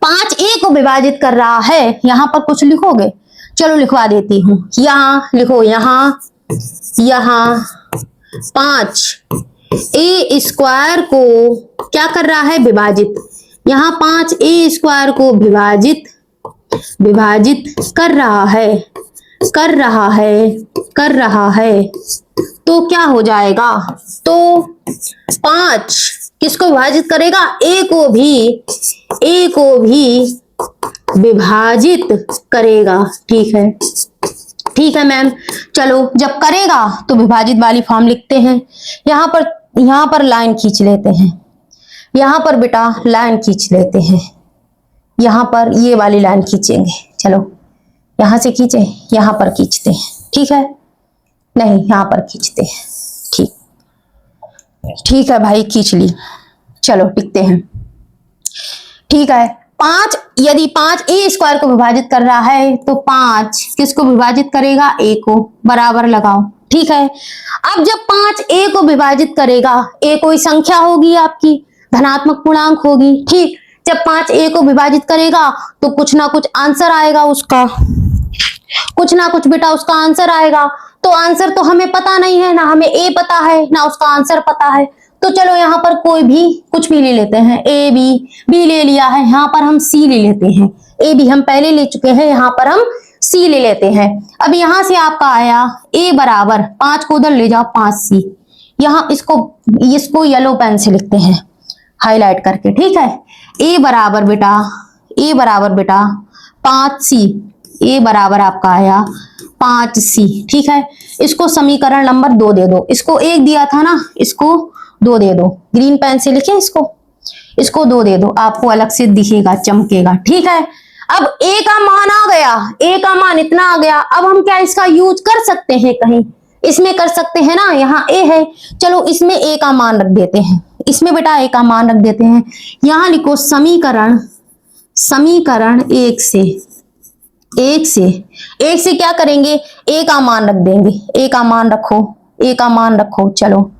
5a को विभाजित कर रहा है, यहां पर कुछ लिखोगे, चलो लिखवा देती हूं, यहां लिखो, यहां 5a² को क्या कर रहा है, विभाजित, यहां 5a² को विभाजित कर रहा है, तो क्या हो जाएगा, तो 5 किसको विभाजित करेगा, a को भी विभाजित करेगा। ठीक है मैम, चलो जब करेगा तो विभाजित वाली फॉर्म लिखते हैं, यहां पर लाइन खींच लेते हैं, यहां पर बेटा लाइन खींच लेते हैं, यहां पर ये वाली लाइन खींचेंगे, चलो यहां से खींचे, यहां पर खींचते हैं, ठीक है, नहीं यहां पर खींचते हैं, ठीक है भाई, खींच ली, चलो लिखते हैं। ठीक है, 5, यदि 5 ए स्क्वायर को विभाजित कर रहा है तो 5 किसको विभाजित करेगा, ए को, बराबर लगाओ। ठीक है, अब जब 5 ए को विभाजित करेगा, ए कोई संख्या होगी आपकी, धनात्मक पूर्णांक होगी। ठीक, जब 5 ए को विभाजित करेगा तो कुछ ना कुछ आंसर आएगा उसका, कुछ ना कुछ बेटा उसका आंसर आएगा। तो आंसर तो हमें पता नहीं है, ना हमें ए पता है ना उसका आंसर पता है। तो चलो यहाँ पर कोई भी कुछ भी ले लेते हैं, ए बी ले लिया है, यहाँ पर हम सी ले लेते हैं। ए बी हम पहले ले चुके हैं, यहाँ पर हम सी ले लेते हैं। अब यहाँ से आपका आया ए बराबर 5 को उधर ले जाओ 5C, यहाँ इसको येलो पेन से लिखते हैं हाईलाइट करके। ठीक है, ए बराबर बेटा 5C, ए बराबर आपका आया 5C। ठीक है, इसको समीकरण नंबर 2 दे दो, इसको 1 दिया था ना, इसको 2 दे दो, ग्रीन पेन से लिखे इसको 2 दे दो, आपको अलग से दिखेगा, चमकेगा। ठीक है, अब ए का मान आ गया, ए का मान इतना आ गया। अब हम क्या इसका यूज कर सकते हैं, कहीं इसमें कर सकते हैं ना, यहाँ ए है, चलो इसमें ए का मान रख देते हैं, इसमें बेटा ए का मान रख देते हैं। यहाँ लिखो समीकरण 1 से क्या करेंगे, ए का मान रख देंगे, ए का मान रखो। चलो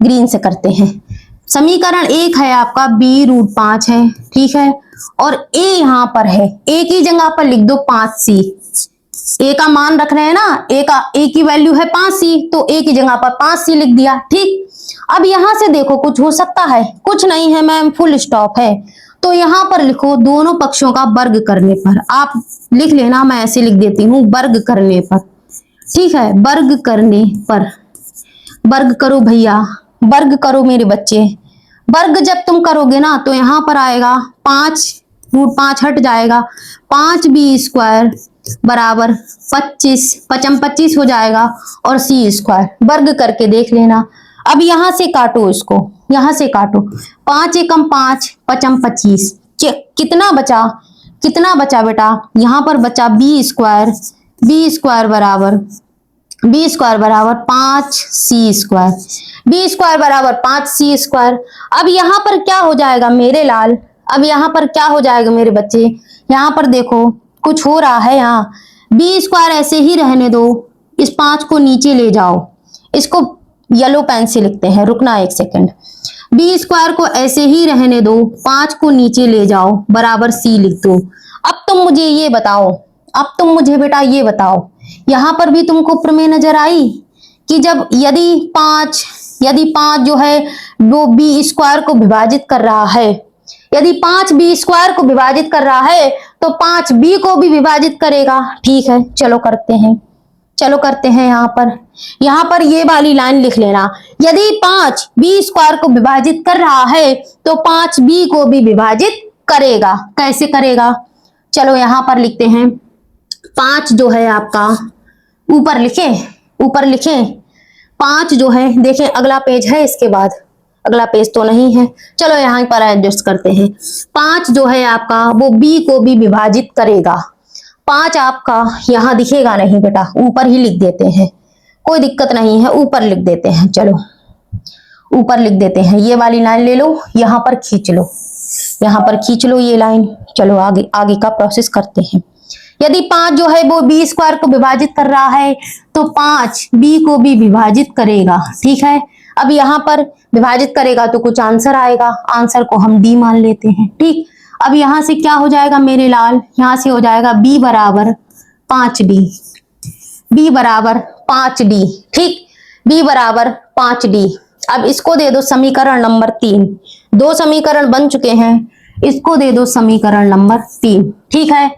ग्रीन से करते हैं। समीकरण 1 है आपका b√5 है। ठीक है, और ए यहां पर है, ए की जगह पर लिख दो 5C, ए का मान रख रहे हैं ना, ए की वैल्यू है 5C, तो ए की जगह पर 5C लिख दिया। ठीक, अब यहां से देखो कुछ हो सकता है, कुछ नहीं है मैम, फुल स्टॉप है। तो यहां पर लिखो दोनों पक्षों का वर्ग करने पर, आप लिख लेना, मैं ऐसे लिख देती हूं वर्ग करने पर। ठीक है, वर्ग करने पर, वर्ग करो भैया, वर्ग करो मेरे बच्चे। वर्ग जब तुम करोगे ना तो यहां पर आएगा 5√5 हट जाएगा, 5b² बराबर 25, 25 हो जाएगा, और c² वर्ग करके देख लेना। अब यहां से काटो इसको, यहां से काटो, 5 एकम 5, 5 25, कितना बचा बेटा, यहां पर बचा b² बराबर 5c², b² बराबर 5c²। अब यहां पर क्या हो जाएगा मेरे लाल, अब यहां पर क्या हो जाएगा मेरे बच्चे, यहां पर देखो कुछ हो रहा है, यहाँ b² ऐसे ही रहने दो, इस 5 को नीचे ले जाओ, इसको येलो पेन से लिखते हैं, रुकना 1 सेकंड, b² को ऐसे ही रहने दो, 5 को नीचे ले जाओ, बराबर c लिख दो। अब तुम मुझे बेटा ये बताओ, यहां पर भी तुमको प्रमेय नजर आई कि जब यदि 5 जो है वो b² को विभाजित कर रहा है, यदि 5 b² को विभाजित कर रहा है तो 5b को भी विभाजित करेगा। ठीक है, चलो करते हैं यहाँ पर ये वाली लाइन लिख लेना, यदि 5 b² को विभाजित कर रहा है तो 5b को भी विभाजित करेगा। कैसे करेगा, चलो यहाँ पर लिखते हैं, 5 जो है आपका ऊपर लिखें 5 जो है, देखें अगला पेज है, इसके बाद अगला पेज तो नहीं है, चलो यहाँ पर एडजस्ट करते हैं। 5 जो है आपका वो b को भी विभाजित करेगा। 5 आपका यहाँ दिखेगा नहीं बेटा, ऊपर ही लिख देते हैं, कोई दिक्कत नहीं है, ऊपर लिख देते हैं। चलो ऊपर लिख देते हैं, ये वाली लाइन ले लो, यहाँ पर खींच लो ये लाइन। चलो आगे का प्रोसेस करते हैं। यदि 5 जो है वो b² को विभाजित कर रहा है तो 5 b को भी विभाजित करेगा। ठीक है, अब यहाँ पर विभाजित करेगा तो कुछ आंसर आएगा, आंसर को हम d मान लेते हैं। ठीक, अब यहाँ से क्या हो जाएगा मेरे लाल, यहाँ से हो जाएगा b बराबर 5d, ठीक, b बराबर 5d। अब इसको दे दो समीकरण नंबर 3, 2 समीकरण बन चुके हैं, इसको दे दो समीकरण नंबर 3। ठीक है,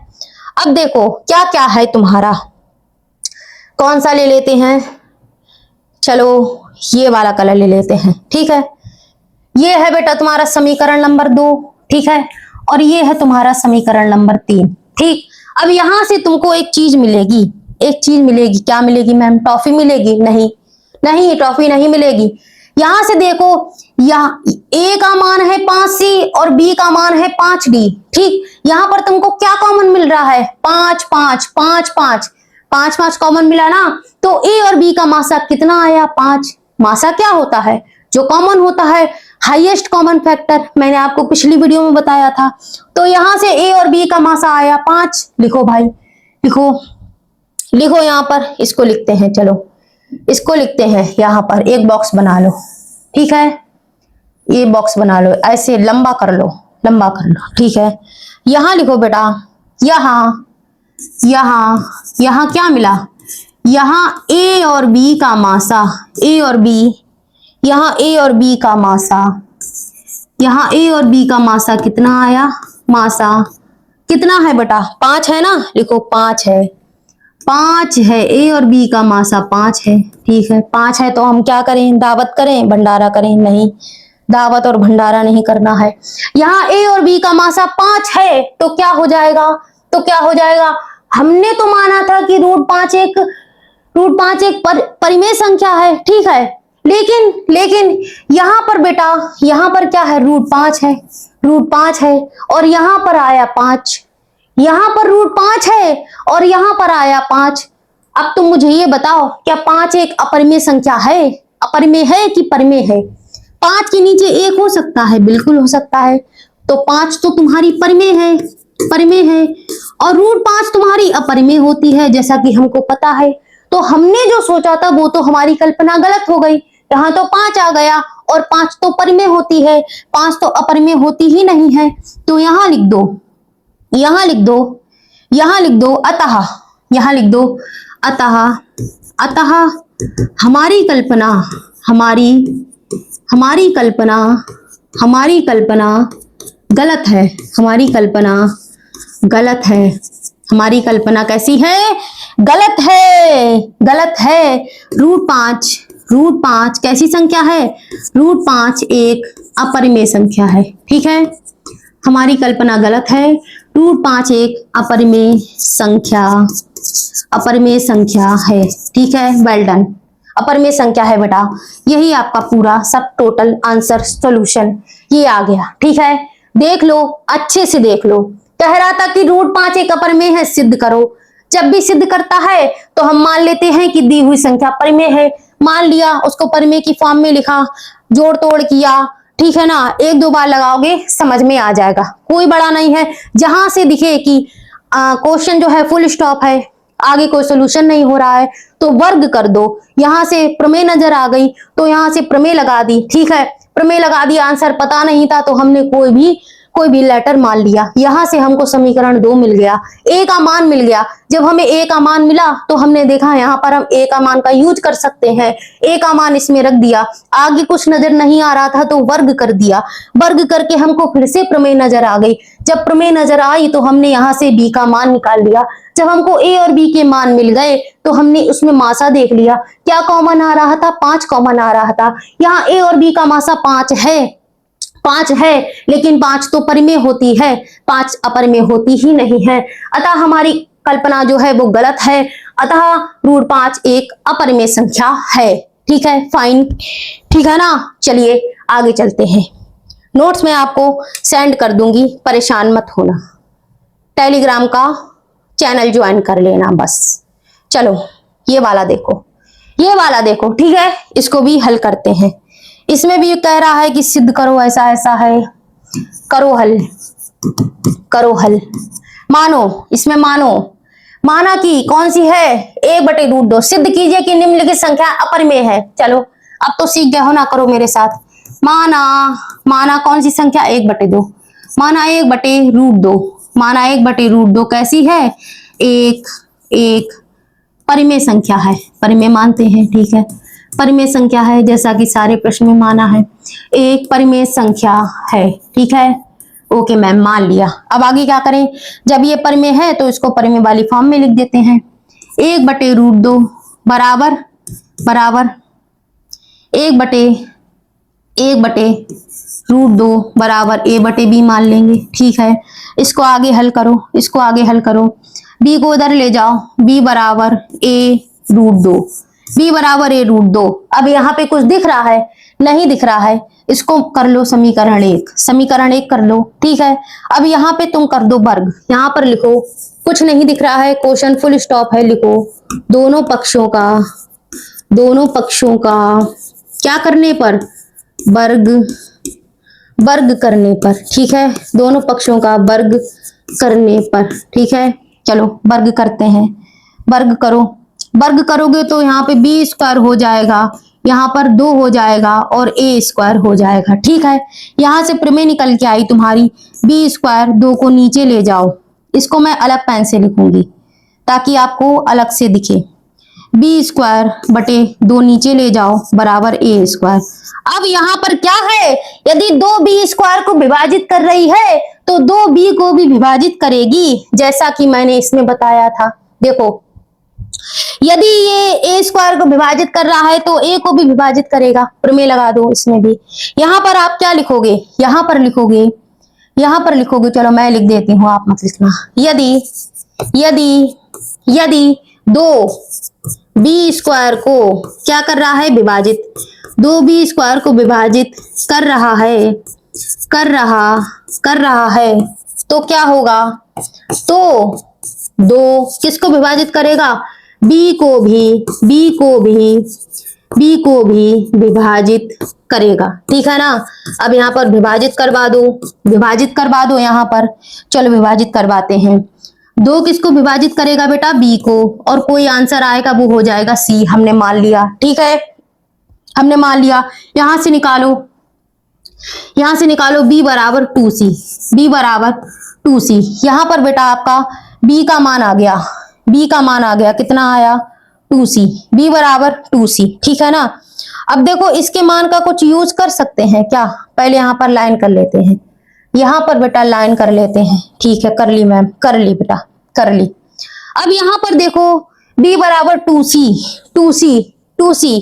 अब देखो क्या क्या है तुम्हारा, कौन सा ले लेते हैं, चलो ये वाला कलर ले लेते हैं। ठीक है, ये है बेटा तुम्हारा समीकरण नंबर 2। ठीक है, और ये है तुम्हारा समीकरण नंबर 3। ठीक, अब यहां से तुमको एक चीज मिलेगी, क्या मिलेगी मैम, टॉफी मिलेगी? नहीं टॉफी नहीं मिलेगी। यहां से देखो, यहाँ a का मान है 5c और b का मान है 5d। ठीक, यहाँ पर तुमको क्या कॉमन मिल रहा है, 5 5 कॉमन मिला ना, तो a और b का मासा कितना आया, 5। मासा क्या होता है, जो कॉमन होता है, हाईएस्ट कॉमन फैक्टर, मैंने आपको पिछली वीडियो में बताया था। तो यहां से ए और बी का मासा आया 5। लिखो भाई, लिखो लिखो यहां पर, इसको लिखते हैं, चलो इसको लिखते हैं, यहां पर एक बॉक्स बना लो, ठीक है, ये बॉक्स बना लो, ऐसे लंबा कर लो, लंबा कर लो, ठीक है। यहां लिखो बेटा, यहां यहां यहां क्या मिला, यहां ए और बी का मासा, ए और बी, यहां ए और बी का मासा, यहां ए और बी का मासा कितना आया, मासा कितना है बेटा, 5 है ना, लिखो 5 है, 5 है, ए और बी का मासा 5 है, ठीक है। 5 है तो हम क्या करें, दावत करें, भंडारा करें, नहीं, दावत और भंडारा नहीं करना है। यहाँ ए और बी का मासा 5 है तो क्या हो जाएगा, तो क्या हो जाएगा, हमने तो माना था कि √5 एक परिमेय संख्या है, ठीक है, लेकिन यहाँ पर बेटा, यहाँ पर क्या है, √5 है, √5 है, और यहाँ पर आया 5, यहाँ पर √5 है और यहाँ पर आया 5। अब तुम मुझे ये बताओ, क्या 5 एक अपरिमेय संख्या है, अपरिमेय है कि परिमेय है? 5 के नीचे 1 हो सकता है, बिल्कुल हो सकता है, तो 5 तो तुम्हारी परिमेय है, परिमेय है, और √5 तुम्हारी अपरिमेय होती है, जैसा कि हमको पता है। तो हमने जो सोचा था वो तो हमारी कल्पना गलत हो गई, यहाँ तो 5 आ गया, और 5 तो परिमेय होती है, 5 तो अपरिमेय होती ही नहीं है। तो यहाँ लिख दो, यहाँ लिख दो, यहाँ लिख दो अतः, यहाँ लिख दो अतः, अतः हमारी कल्पना, हमारी कल्पना गलत है, हमारी कल्पना गलत है, हमारी कल्पना कैसी है, गलत है, गलत है। √5 कैसी संख्या है, √5 एक अपरिमेय संख्या है, ठीक है, हमारी कल्पना गलत है, √5 एक अपरिमेय संख्या है, ठीक है, वेल डन, अपरिमेय संख्या है बेटा। यही आपका पूरा सब टोटल आंसर सॉल्यूशन ये आ गया, ठीक है। देख लो, अच्छे से देख लो, कह रहा था कि √5 एक अपरिमेय है, सिद्ध करो। जब भी सिद्ध करता है तो हम मान लेते हैं कि दी हुई संख्या परिमेय है, मान लिया, उसको परिमेय की फॉर्म में लिखा, जोड़ तोड़ किया, ठीक है ना, 1-2 बार लगाओगे समझ में आ जाएगा, कोई बड़ा नहीं है। जहां से दिखे कि क्वेश्चन जो है फुल स्टॉप है, आगे कोई सोल्यूशन नहीं हो रहा है, तो वर्ग कर दो। यहां से प्रमेय नजर आ गई तो यहां से प्रमेय लगा दी, ठीक है, प्रमेय लगा दिया, आंसर पता नहीं था तो हमने कोई भी लेटर मान लिया, यहां से हमको समीकरण 2 मिल गया, ए का मान मिल गया। जब हमें ए का मान मिला तो हमने देखा यहाँ पर हम ए का मान का यूज कर सकते हैं, ए का मान इसमें रख दिया, आगे कुछ नजर नहीं आ रहा था तो वर्ग कर दिया, वर्ग करके हमको फिर से प्रमेय नजर आ गई। जब प्रमेय नजर आई तो हमने यहाँ से बी का मान निकाल लिया। जब हमको ए और बी के मान मिल गए तो हमने उसमें मासा देख लिया, क्या कॉमन आ रहा था, 5 कॉमन आ रहा था। यहाँ ए और बी का मासा 5 है, लेकिन 5 तो परिमेय होती है, 5 अपरिमेय होती ही नहीं है, अतः हमारी कल्पना जो है वो गलत है, अतः √5 एक अपरिमेय संख्या है, ठीक है, फाइन, ठीक है ना। चलिए आगे चलते हैं, नोट्स में आपको सेंड कर दूंगी, परेशान मत होना, टेलीग्राम का चैनल ज्वाइन कर लेना बस। चलो ये वाला देखो, ये वाला देखो, ठीक है, इसको भी हल करते हैं। इसमें भी कह रहा है कि सिद्ध करो, ऐसा ऐसा है, करो हल, मानो, इसमें माना कि कौन सी है, 1/√2, सिद्ध कीजिए कि निम्नलिखित संख्या अपरिमेय है। चलो अब तो सीख गए हो ना, करो मेरे साथ। माना कौन सी संख्या, 1/2, माना 1/√2, माना 1/√2 कैसी है, एक परिमेय संख्या है, परिमेय मानते हैं, ठीक है, परिमेय संख्या है, जैसा कि सारे प्रश्न में माना है, एक परिमेय संख्या है, ठीक है, ओके मैम, मान लिया। अब आगे क्या करें, जब ये परिमेय है तो इसको परिमेय वाली फॉर्म में लिख देते हैं, 1/√2 बराबर 1/√2 बराबर a/b मान लेंगे, ठीक है। इसको आगे हल करो, b को उधर ले जाओ, b बराबर a√2, b बराबर a√2। अब यहाँ पे कुछ दिख रहा है, नहीं दिख रहा है, इसको कर लो समीकरण 1 कर लो, ठीक है। अब यहाँ पे तुम कर दो वर्ग, यहाँ पर लिखो, कुछ नहीं दिख रहा है, क्वेश्चन फुल स्टॉप है, लिखो दोनों पक्षों का क्या करने पर, वर्ग वर्ग करने पर, ठीक है, दोनों पक्षों का वर्ग करने पर, ठीक है। चलो वर्ग करते हैं, वर्ग करो, वर्ग करोगे तो यहाँ पे बी स्क्वायर हो जाएगा, यहाँ पर 2 हो जाएगा और ए स्क्वायर हो जाएगा, ठीक है। यहाँ से प्रमेय निकल के आई तुम्हारी, बी स्क्वायर, 2 को नीचे ले जाओ, इसको मैं अलग पेन से लिखूंगी ताकि आपको अलग से दिखे। बी स्क्वायर बटे 2 नीचे ले जाओ बराबर ए स्क्वायर। अब यहाँ पर क्या है, यदि 2 बी स्क्वायर को विभाजित कर रही है तो 2 बी को भी विभाजित करेगी, जैसा कि मैंने इसमें बताया था। देखो यदि ये ए स्क्वायर को विभाजित कर रहा है तो ए को भी विभाजित करेगा, प्रमेय लगा दो इसमें भी। यहाँ पर आप क्या लिखोगे, यहाँ पर लिखोगे, यहाँ पर लिखोगे, चलो मैं लिख देती हूँ, आप मत लिखना। यदि यदि यदि 2 बी स्क्वायर को क्या कर रहा है, विभाजित, 2 बी स्क्वायर को विभाजित कर रहा है, कर रहा है, तो क्या होगा, तो 2 किसको विभाजित करेगा, बी को भी विभाजित करेगा, ठीक है ना। अब यहाँ पर विभाजित करवा दो यहाँ पर, चलो विभाजित करवाते हैं। 2 किसको विभाजित करेगा बेटा, बी को, और कोई आंसर आएगा वो हो जाएगा सी, हमने मान लिया, ठीक है, हमने मान लिया। यहां से निकालो b बराबर 2c, b बराबर 2c। यहां पर बेटा आपका b का मान आ गया, कितना आया, 2c, b बराबर 2c, ठीक है ना। अब देखो इसके मान का कुछ यूज कर सकते हैं क्या, पहले यहाँ पर लाइन कर लेते हैं, यहाँ पर बेटा लाइन कर लेते हैं, ठीक है, कर ली मैम, कर ली बेटा, कर ली। अब यहाँ पर देखो b बराबर 2c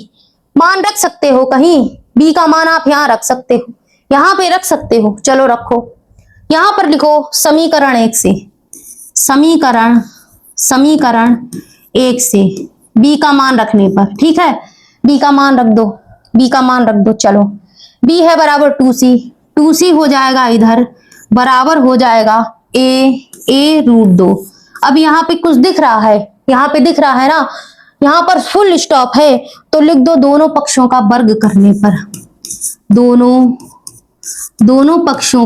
मान रख सकते हो कहीं, b का मान आप यहाँ रख सकते हो, यहाँ पे रख सकते हो, चलो रखो। यहाँ पर लिखो समीकरण 1 से, समीकरण 1 से b का मान रखने पर, ठीक है, b का मान रख दो, चलो b है बराबर 2c हो जाएगा, इधर बराबर हो जाएगा a√2। अब यहाँ पे कुछ दिख रहा है, यहाँ पे दिख रहा है ना, यहाँ पर फुल स्टॉप है तो लिख दो दोनों पक्षों का वर्ग करने पर, दोनों पक्षों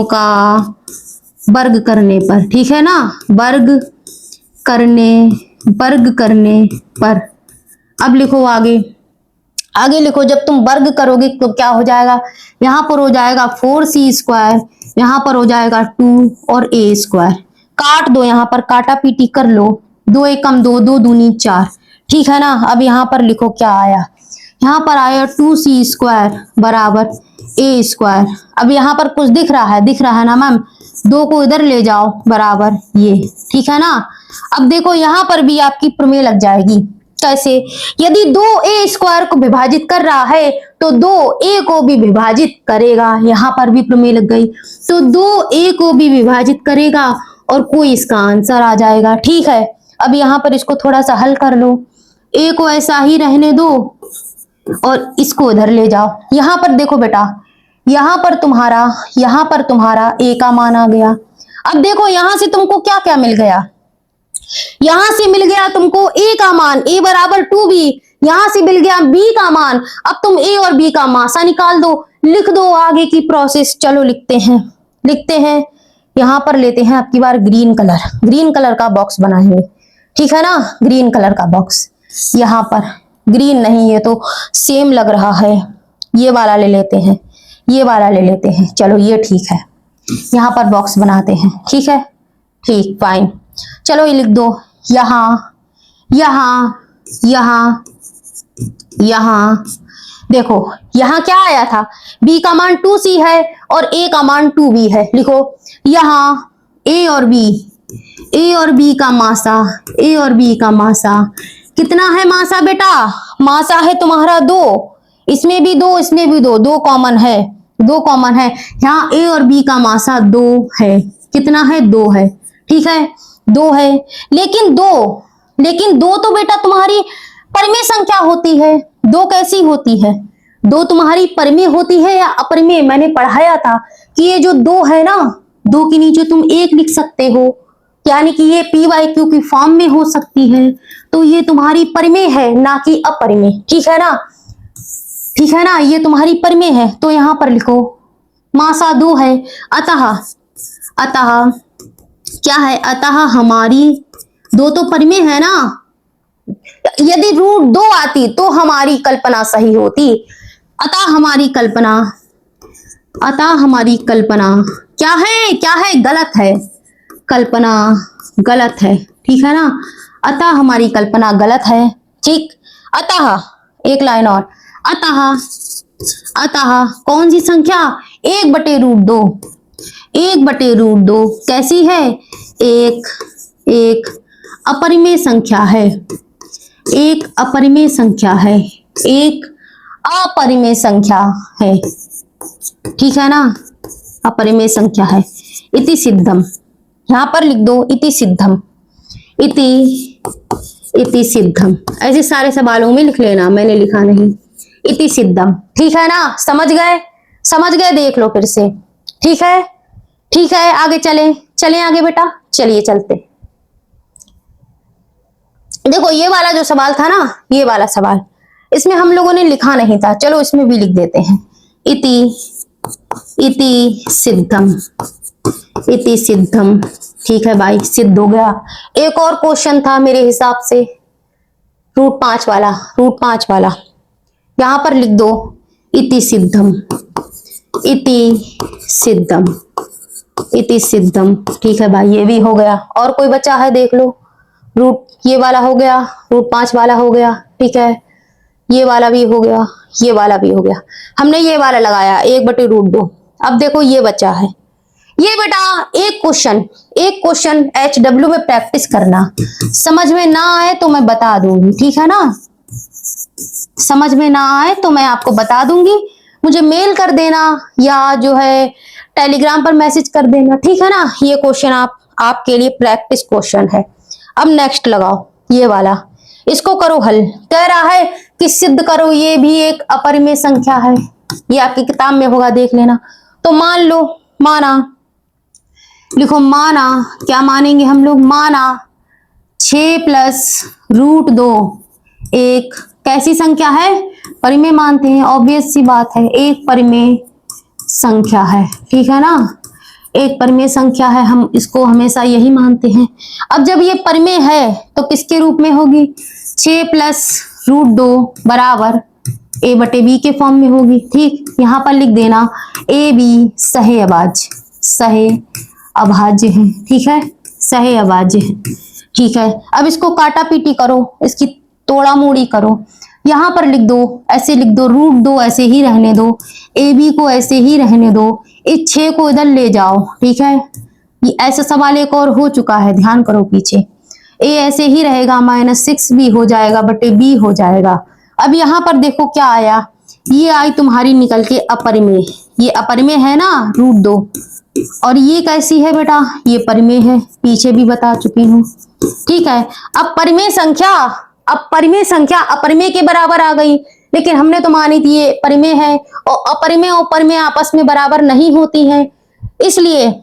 का वर्ग करने पर, ठीक है ना, वर्ग करने पर। अब लिखो आगे लिखो, जब तुम वर्ग करोगे तो क्या हो जाएगा, यहाँ पर हो जाएगा 4c स्क्वायर, यहाँ पर हो जाएगा 2 और a स्क्वायर, काट दो, यहाँ पर काटा पीटी कर लो, 2 एकम 2, 2 दूनी 4, ठीक है ना। अब यहाँ पर लिखो क्या आया, यहाँ पर आया 2c स्क्वायर बराबर a स्क्वायर। अब यहाँ पर कुछ दिख रहा है ना मैम, 2 को इधर ले जाओ बराबर ये, ठीक है ना। अब देखो यहाँ पर भी आपकी प्रमेय लग जाएगी, कैसे, यदि 2a स्क्वायर को विभाजित कर रहा है तो 2a को भी विभाजित करेगा, यहाँ पर भी प्रमेय लग गई, तो 2a को भी विभाजित करेगा और कोई इसका आंसर आ जाएगा, ठीक है। अब यहाँ पर इसको थोड़ा सा हल कर लो, a को ऐसा ही रहने दो और इसको इधर ले जाओ। यहाँ पर देखो बेटा, यहाँ पर तुम्हारा a का मान आ गया। अब देखो यहाँ से तुमको क्या क्या मिल गया, यहां से मिल गया तुमको a का मान, a बराबर 2b, यहां से मिल गया b का मान। अब तुम a और b का मासा निकाल दो, लिख दो आगे की प्रोसेस। चलो लिखते हैं, यहां पर लेते हैं आपकी बार ग्रीन कलर का बॉक्स बनाएंगे, ठीक है ना, ग्रीन कलर का बॉक्स। यहाँ पर ग्रीन नहीं, ये तो सेम लग रहा है, ये वाला ले लेते हैं, चलो ये ठीक है, यहाँ पर बॉक्स बनाते हैं, ठीक है, ठीक, फाइन। चलो ये लिख दो, यहाँ देखो यहाँ क्या आया था, b का मान 2c है और a का मान 2b है। लिखो यहाँ a और b का मासा कितना है, मासा बेटा, मासा है तुम्हारा 2, इसमें भी 2 कॉमन है, यहाँ a और b का मासा 2 है, कितना है, 2 है, ठीक है, 2 है। लेकिन दो तो बेटा तुम्हारी परिमेय संख्या होती है, 2 कैसी होती है, 2 तुम्हारी परिमेय होती है या अपरिमेय। मैंने पढ़ाया था कि ये जो 2 है ना, 2 के नीचे तुम 1 लिख सकते हो, यानी कि ये p/q की फॉर्म में हो सकती है, तो ये तुम्हारी परिमेय है ना कि अपरिमेय, ठीक है ना। ठीक है ना, ये तुम्हारी परिमेय है तो यहां पर लिखो मासा 2 है। अतः अतः क्या है, अतः हमारी 2 तो परिमेय है ना, यदि √2 आती तो हमारी कल्पना सही होती। अतः हमारी कल्पना क्या है, क्या है, गलत है, कल्पना गलत है, ठीक है ना। अतः हमारी कल्पना गलत है, ठीक। अतः एक लाइन और, अतः कौन सी संख्या, 1/√2, 1/√2 कैसी है, एक अपरिमेय संख्या है, एक अपरिमेय संख्या है, एक अपरिमेय संख्या है, ठीक है ना, अपरिमेय संख्या है। इति सिद्धम, यहां पर लिख दो इति सिद्धम, इति सिद्धम, ऐसे सारे सवालों में लिख लेना, मैंने लिखा नहीं, इति सिद्धम, ठीक है ना, समझ गए, देख लो फिर से, ठीक है, आगे चलें आगे बेटा, चलिए चलते। देखो ये वाला जो सवाल था ना, ये वाला सवाल, इसमें हम लोगों ने लिखा नहीं था, चलो इसमें भी लिख देते हैं, इति सिद्धम, ठीक है भाई, सिद्ध हो गया। एक और क्वेश्चन था मेरे हिसाब से, √5 वाला, यहां पर लिख दो इति सिद्धम, ठीक है भाई, ये भी हो गया। और कोई बचा है देख लो, ये वाला हो गया, √5 वाला हो गया, ठीक है, ये वाला भी हो गया, ये वाला भी हो गया, हमने ये वाला लगाया 1/√2। अब देखो ये बचा है, ये बेटा एक क्वेश्चन HW में प्रैक्टिस करना, समझ में ना आए तो मैं बता दूंगी, ठीक है ना, समझ में ना आए तो मैं आपको बता दूंगी, मुझे मेल कर देना या जो है टेलीग्राम पर मैसेज कर देना, ठीक है ना। ये क्वेश्चन आपके लिए प्रैक्टिस क्वेश्चन है। अब नेक्स्ट लगाओ ये वाला, इसको करो हल, कह रहा है कि सिद्ध करो ये भी एक अपरिमेय संख्या है, ये आपकी किताब में होगा, देख लेना। तो मान लो, माना, लिखो माना, क्या मानेंगे हम लोग, माना 6 + √2 एक कैसी संख्या है, परिमेय मानते हैं, ऑब्वियस सी बात है, एक परिमेय संख्या है, ठीक है ना, एक परिमेय संख्या है, हम इसको हमेशा यही मानते हैं। अब जब ये परिमेय है तो किसके रूप में होगी, 6 + √2 बराबर a/b के फॉर्म में होगी, ठीक। यहां पर लिख देना ab सहे अभाज्य है, ठीक है, सहे अभाज्य है, ठीक है। अब इसको काटा पीटी करो, इसकी तोड़ा मोड़ी करो, यहां पर लिख दो, ऐसे लिख दो, √2 ऐसे ही रहने दो, ab को ऐसे ही रहने दो, इस 6 को इधर ले जाओ, ठीक है। ये ऐसा सवाल एक और हो चुका है, ध्यान करो पीछे, a ऐसे ही रहेगा, -6b हो जाएगा /b हो जाएगा। अब यहां पर देखो क्या आया, ये आई तुम्हारी निकल के अपरिमेय, ये अपरिमेय है ना √2, और ये कैसी है बेटा, ये परिमेय है, पीछे भी बता चुकी हूँ, ठीक है। अब परिमेय संख्या अपरिमेय के बराबर आ गई, लेकिन हमने तो मानी थी ये परिमेय है, और अपरिमेय और परिमेय आपस में बराबर नहीं होती हैं, इसलिए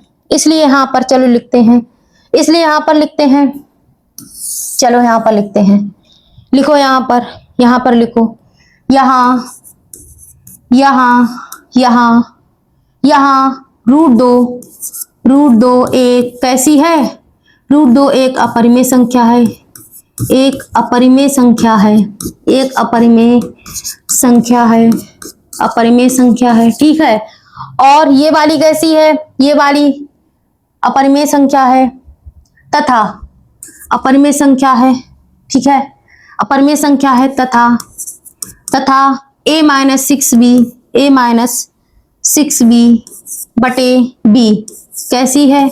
यहाँ पर चलो लिखते हैं, इसलिए यहाँ पर लिखते हैं, चलो यहाँ पर लिखते हैं, लिखो यहाँ पर लिखो, यहाँ √2 एक कैसी है, √2 एक अपरिमेय संख्या है, एक अपरिमेय संख्या है, ठीक है। और ये वाली कैसी है, ये वाली अपरिमेय संख्या है, तथा अपरिमेय संख्या है, ठीक है, अपरिमेय संख्या है, तथा a-6b कैसी है,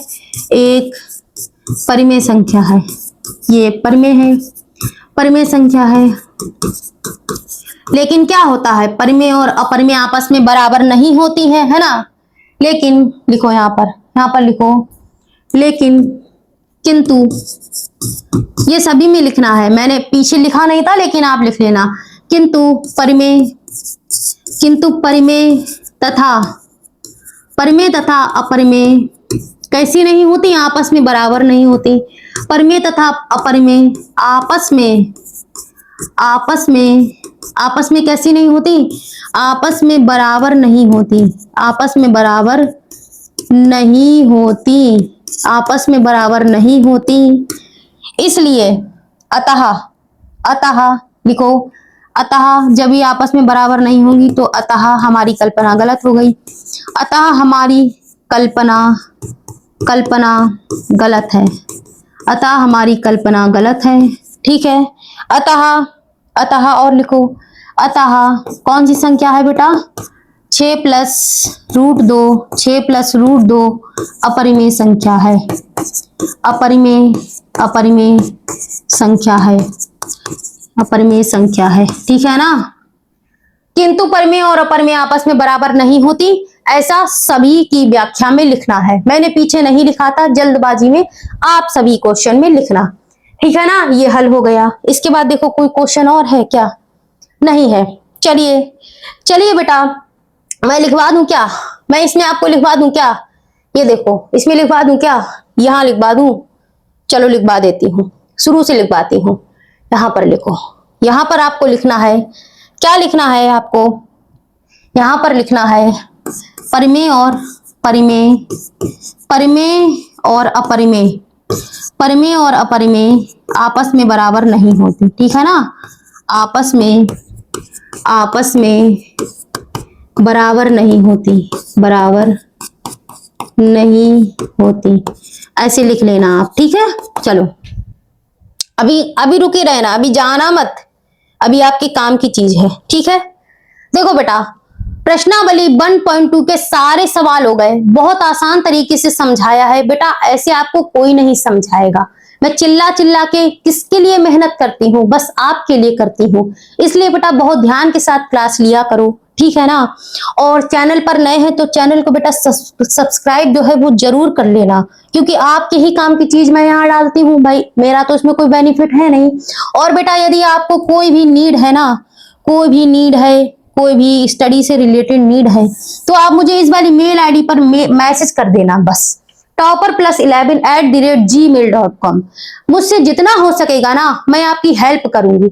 एक परिमेय संख्या है, ये परिमेय संख्या है। लेकिन क्या होता है, परिमेय और अपरिमेय आपस में बराबर नहीं होती है ना। लेकिन लिखो यहाँ पर लिखो, लेकिन, किंतु, ये सभी में लिखना है, मैंने पीछे लिखा नहीं था लेकिन आप लिख लेना, किंतु परिमेय तथा अपरिमेय कैसी नहीं होती, आपस में बराबर नहीं होती। परिमेय तथा अपरिमेय आपस में आपस में कैसी नहीं होती, आपस में बराबर नहीं होती, आपस में बराबर नहीं होती, आपस में बराबर नहीं होती। इसलिए अतः, अतः लिखो, अतः जब ये आपस में बराबर नहीं होंगी तो अतः हमारी कल्पना गलत हो गई। अतः हमारी कल्पना गलत है, अतः हमारी कल्पना गलत है। ठीक है, अतः और लिखो, अतः कौन सी संख्या है बेटा, 6+√2, 6+√2 अपरिमेय संख्या है, अपरिमेय संख्या है, अपरिमेय संख्या है। ठीक है ना। किंतु परिमेय और अपरिमेय आपस में बराबर नहीं होती, ऐसा सभी की व्याख्या में लिखना है। मैंने पीछे नहीं लिखा था, जल्दबाजी में आप सभी क्वेश्चन में लिखना। ठीक है ना। ये हल हो गया। इसके बाद देखो कोई क्वेश्चन और है क्या, नहीं है। चलिए बेटा मैं लिखवा दूं क्या, मैं इसमें आपको लिखवा दूं क्या, ये देखो इसमें लिखवा दूं क्या, यहां लिखवा दूं, चलो लिखवा देती हूँ, शुरू से लिखवाती हूँ। यहां पर लिखो, यहां पर आपको लिखना है, क्या लिखना है आपको, यहां पर लिखना है परिमेय और अपरिमेय, परिमेय और अपरिमेय आपस में बराबर नहीं होती। ठीक है ना। आपस में बराबर नहीं होती, ऐसे लिख लेना आप। ठीक है। चलो अभी रुके रहना, अभी जाना मत, अभी आपके काम की चीज है। ठीक है। देखो बेटा प्रश्नावली 1.2 के सारे सवाल हो गए, बहुत आसान तरीके से समझाया है बेटा, ऐसे आपको कोई नहीं समझाएगा। मैं चिल्ला के किसके लिए मेहनत करती हूँ, बस आपके लिए करती हूँ। इसलिए बेटा बहुत ध्यान के साथ क्लास लिया करो। ठीक है ना। और चैनल पर नए हैं तो चैनल को बेटा सब्सक्राइब जो है वो जरूर कर लेना, क्योंकि आपके ही काम की चीज मैं यहाँ डालती हूँ भाई, मेरा तो इसमें कोई बेनिफिट है नहीं। और बेटा यदि आपको कोई भी नीड है ना, कोई भी स्टडी से रिलेटेड नीड है, तो आप मुझे इस वाली मेल आईडी पर मैसेज कर देना, बस topper+11@gmail.com। मुझसे जितना हो सकेगा ना मैं आपकी हेल्प करूंगी,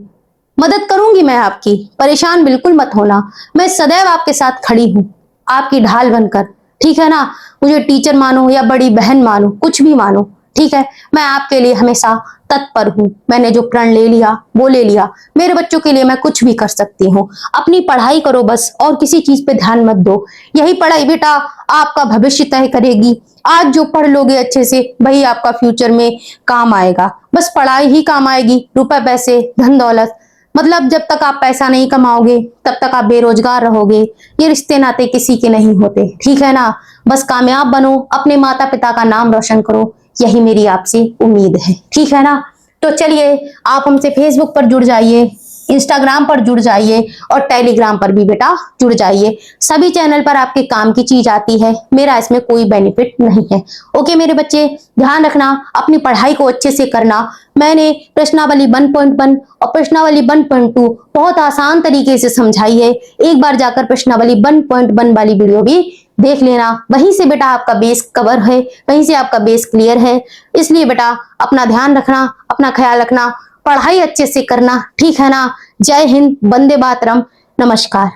मदद करूंगी मैं आपकी, परेशान बिल्कुल मत होना। मैं सदैव आपके साथ खड़ी हूं, आपकी ढाल बनकर। ठीक है ना। मुझे टीचर मानो या बड़ी बहन मानो, कुछ भी मानो। ठीक है। मैं आपके लिए हमेशा तत्पर हूं। मैंने जो प्रण ले लिया वो ले लिया, मेरे बच्चों के लिए मैं कुछ भी कर सकती हूँ। अपनी पढ़ाई करो बस, और किसी चीज पे ध्यान मत दो। यही पढ़ाई बेटा आपका भविष्य तय करेगी। आज जो पढ़ लोगे अच्छे से वही आपका फ्यूचर में काम आएगा। बस पढ़ाई ही काम आएगी, रुपए पैसे धन दौलत, मतलब जब तक आप पैसा नहीं कमाओगे तब तक आप बेरोजगार रहोगे। ये रिश्ते नाते किसी के नहीं होते। ठीक है ना। बस कामयाब बनो, अपने माता पिता का नाम रोशन करो, यही मेरी आपसे उम्मीद है। ठीक है ना। तो चलिए आप हमसे फेसबुक पर जुड़ जाइए, इंस्टाग्राम पर जुड़ जाइए और टेलीग्राम पर भी बेटा जुड़ जाइए। सभी चैनल पर आपके काम की चीज आती है, मेरा इसमें कोई बेनिफिट नहीं है। ओके मेरे बच्चे, ध्यान रखना, अपनी पढ़ाई को अच्छे से करना। मैंने प्रश्नावली 1.1 और प्रश्नावली 1.2 बहुत आसान तरीके से समझाई है। एक बार जाकर प्रश्नावली 1.1 वाली वीडियो भी देख लेना, वहीं से बेटा आपका बेस कवर है, वहीं से आपका बेस क्लियर है। इसलिए बेटा अपना ध्यान रखना, अपना ख्याल रखना, पढ़ाई अच्छे से करना। ठीक है ना। जय हिंद, वंदे मातरम, नमस्कार।